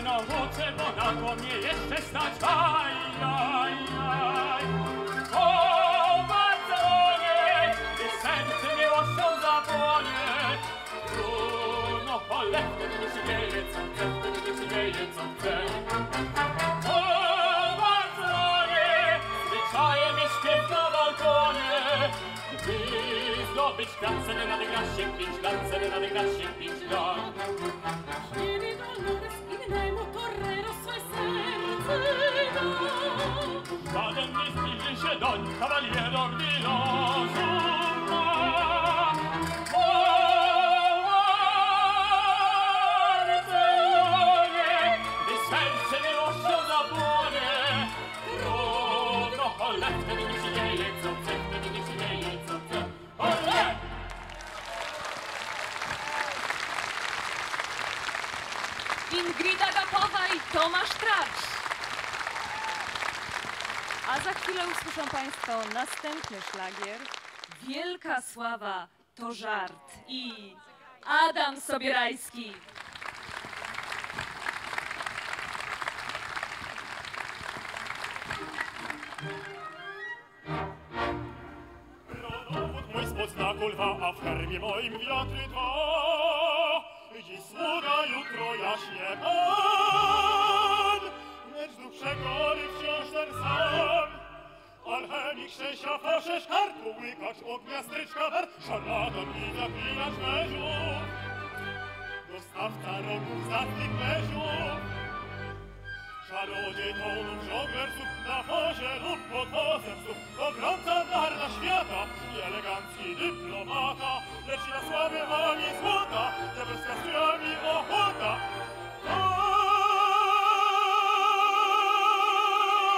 Nauczę, bo na to mnie jeszcze stać, aj, aj, aj. O Barcelonie, gdy serce miłością zapłonie, trudno, ale wtedy nie się dzieje, co chce, wtedy nie się dzieje, co chce. O Barcelonie, zwyczajem jest śpiew na balkonie, by zdobyć wygra się 5 lat, Serena wygra się 5 lat. Kiedy Dolores innemu torero swe serce da. Żaden nie zbliży się doń, kawalier ordilosu ma. Gdy serce miłością zapłonie, trudno, ale wtedy nie się dzieje co chce, wtedy nie się dzieje co chce. Ole! Ingrida Gapowa i Tomasz Tracz. A za chwilę usłyszą Państwo następny szlagier. Wielka sława to żart i Adam Sobierajski. Rodowód mój spod znaku lwa, a w herbie moim wiatry dwa. Dziś sługa, jutro jaśnie pan, lecz duch przekory wciąż ten sam. Alchemik, szczęścia, fałszerz, kart, połykacz ognia, stryczka, wart, szarlatan i zaklinacz mężów, dostawca rogów zatnych mężów. Czarodziej tonów, żongler słów na wozie lub pod wozem znów, obrońca darna świata i elegancki dyplomata, lecz na sławie ani złota, diabelska strój mi ochota.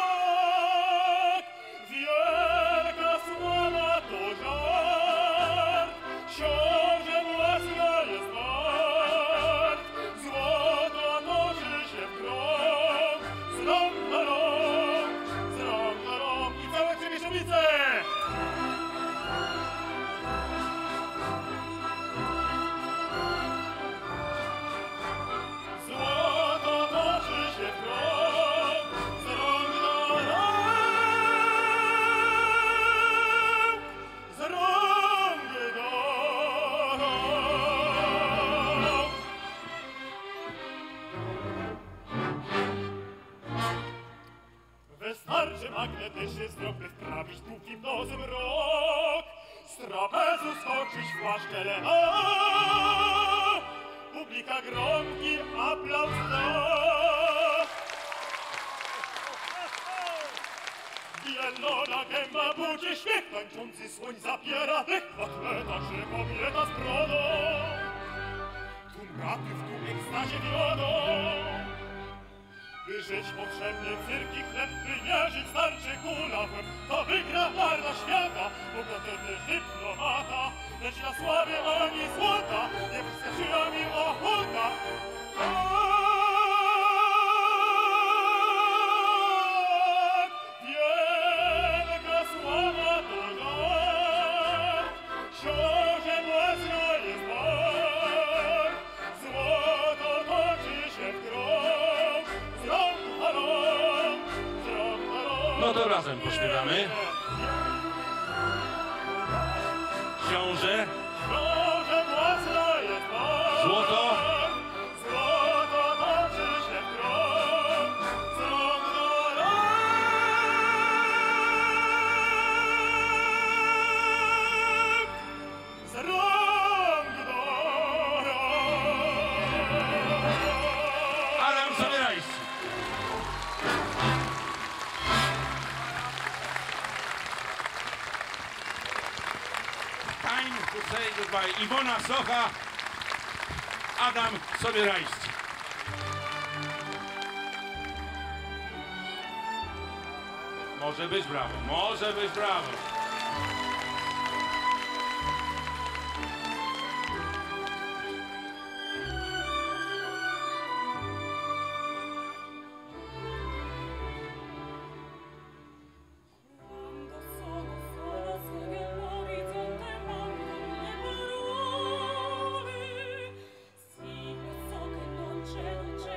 Tak, wielka sława to żart, książę własna jest wart, złota toczy się w krąg, z rąk na rąk i całe Trzebieszowice! Złoto toczy się w krąg, z rąk na rąk, z rąk na rąk. Wystarczy magnetyczny wzrok, by wprawić tu hipnozę mrok. Z trapezu skoczyć w płaszczele, publika gromki aplauz da. Bielona gęba budzi śmiech, tańczący słoń zapiera dech. Atleta czy kobieta z brodą, tu mraty w tu ekstazie wiodą. By żyć potrzebny cyrk i chleb, by nie żyć starczy kula w łeb. To wygra marna świata, bogatety dyplomata, lecz na sławie ani złota, nie wystarczyła mi ochota. Tak, wielka sława to żart, książę własna jest wart, złoto toczy się w krąg, z rąk na rąk, z rąk na rąk. No to razem pośpiewamy. Książę, Książę własna jest wart, Złoto. złoto toczy się w krąg, z rąk na rąk, z rąk na rąk. Adam Sobierajski. Time to say goodbye. Iwona Socha, Adam Sobierajski. Może być brawo, może być brawo. Quando sono sola sull'orizzonte mancano le parole. Sì, io so che non c'è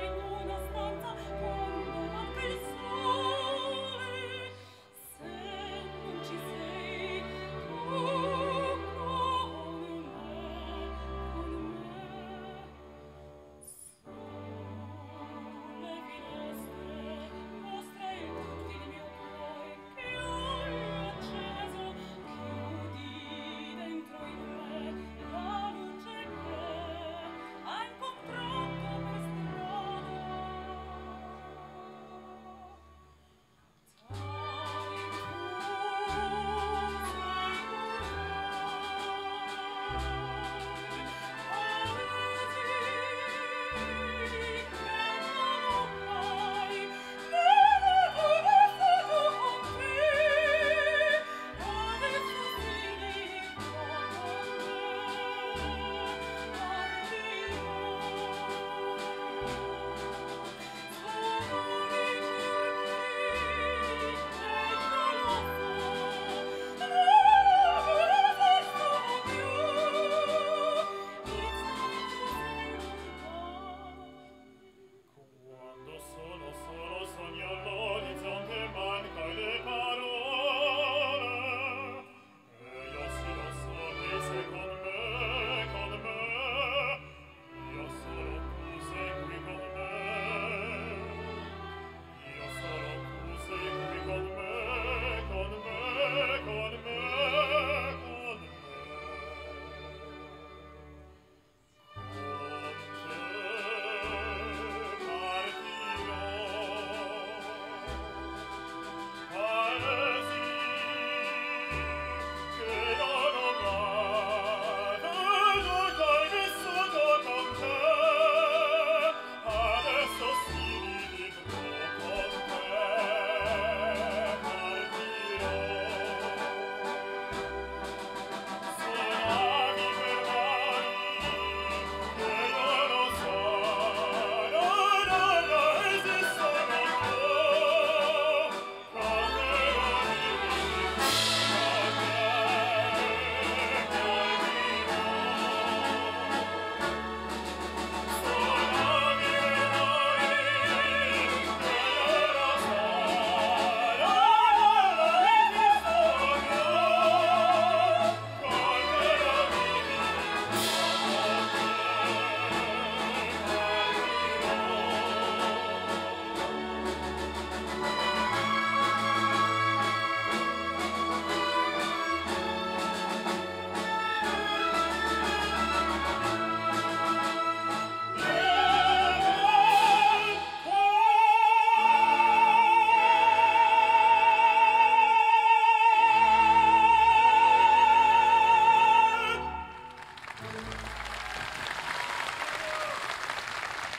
in una stanza quando manca il sole. Se non ci sei tu con me, sono le finestre, mostra il tutti il mio cuore che ho acceso, chiudi dentro in me la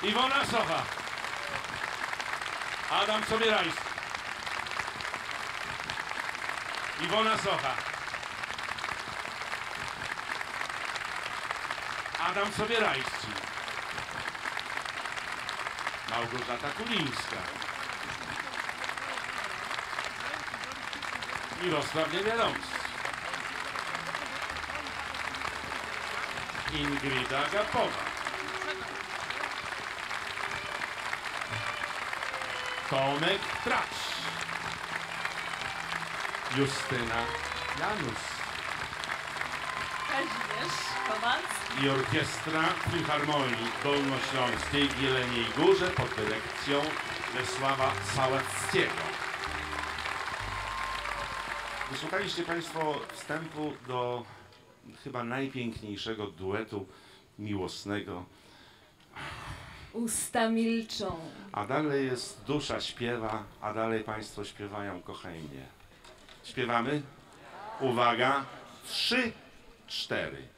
Iwona Socha. Adam Sobierajski. Iwona Socha. Adam Sobierajski. Małgorzata Kulińska. Mirosław Niewiadomski. Ingrida Gapowa. Tomek Tracz. Justyna Janus. Kazimierz Kowalski. I orkiestra Filharmonii Dolnośląskiej w Jeleniej Górze pod dyrekcją Czesława Sałackiego. Wysłuchaliście Państwo wstępu do chyba najpiękniejszego duetu miłosnego. Usta milczą. A dalej jest Dusza śpiewa, a dalej Państwo śpiewają Kochaj mnie. Śpiewamy? Uwaga. 3, 4.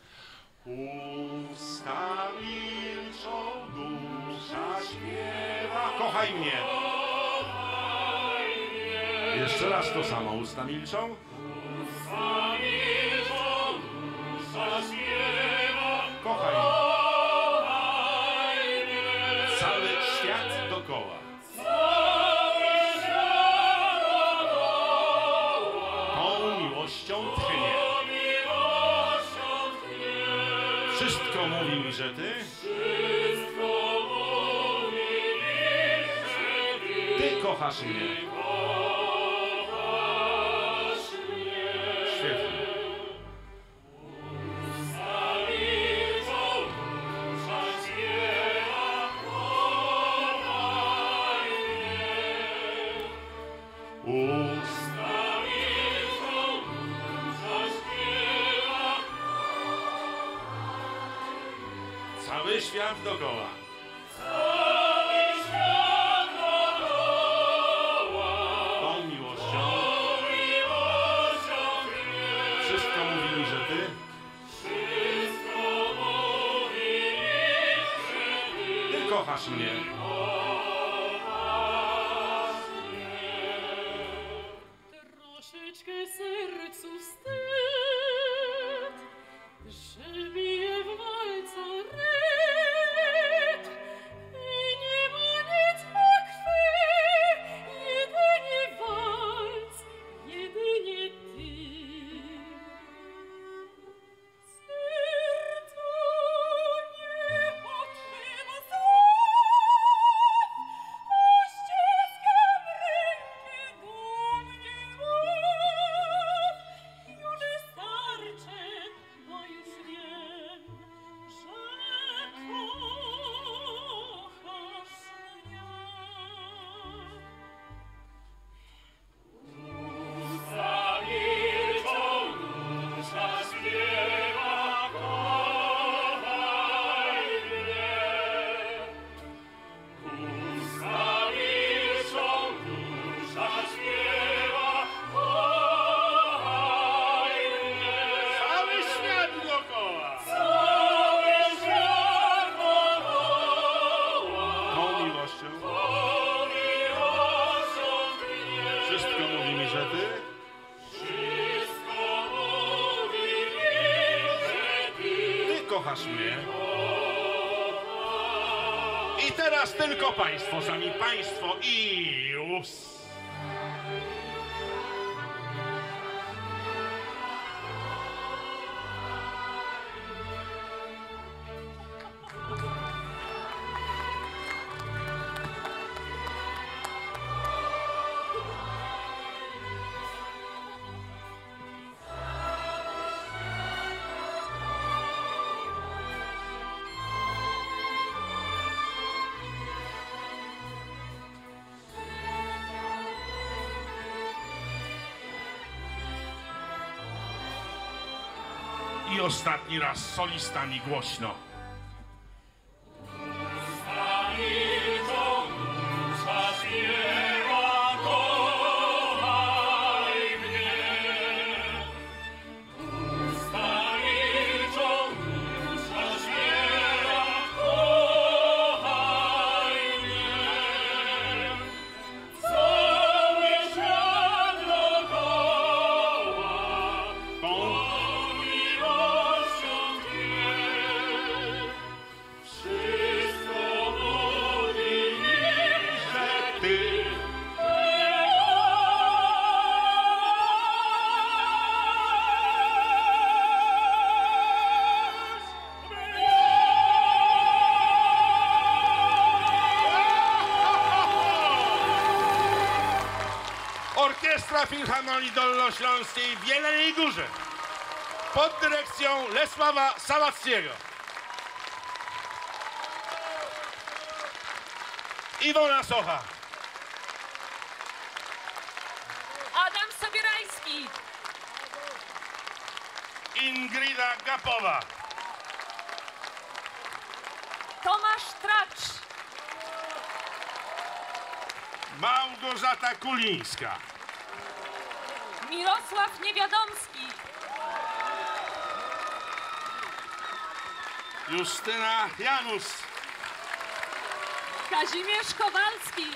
Usta milczą, dusza śpiewa. Kochaj mnie. Jeszcze raz to samo. Usta milczą. Usta milczą, dusza śpiewa. Kochaj mnie. Cały świat dookoła. Tą miłością tchnie. Wszystko mówi mi, że ty. Ty kochasz mnie. Świetnie. Cały świat dookoła. Tą miłością. Wszystko mówi mi, że ty. Ty kochasz mnie. Troszeczkę sercu wstyd, że bije w walca rytm i nie ma nic ma krwi, jedynie walc, jedynie ty. Sercu nie potrzeba słów, a ściskam rękę do mnie mów. Już starczy, bo już wiem, że kochasz mnie. Usta milczą, dusza śpiewa, kochaj mnie. Usta milczą, dusza śpiewa, kochaj mnie. Cały świat dookoła. Cały świat dookoła. Tą miłością. Wszystko mówi mi, że ty. Wszystko mówi mi, że ty Ty kochasz mnie. I teraz tylko państwo, sami państwo i już. I ostatni raz solistami głośno. Orkiestra Filharmonii Dolnośląskiej w Jeleniej Górze pod dyrekcją Lesława Sałackiego. Iwona Socha. Adam Sobierajski. Ingrida Gapowa. Tomasz Tracz. Małgorzata Kulińska. Mirosław Niewiadomski. Justyna Janus. Kazimierz Kowalski.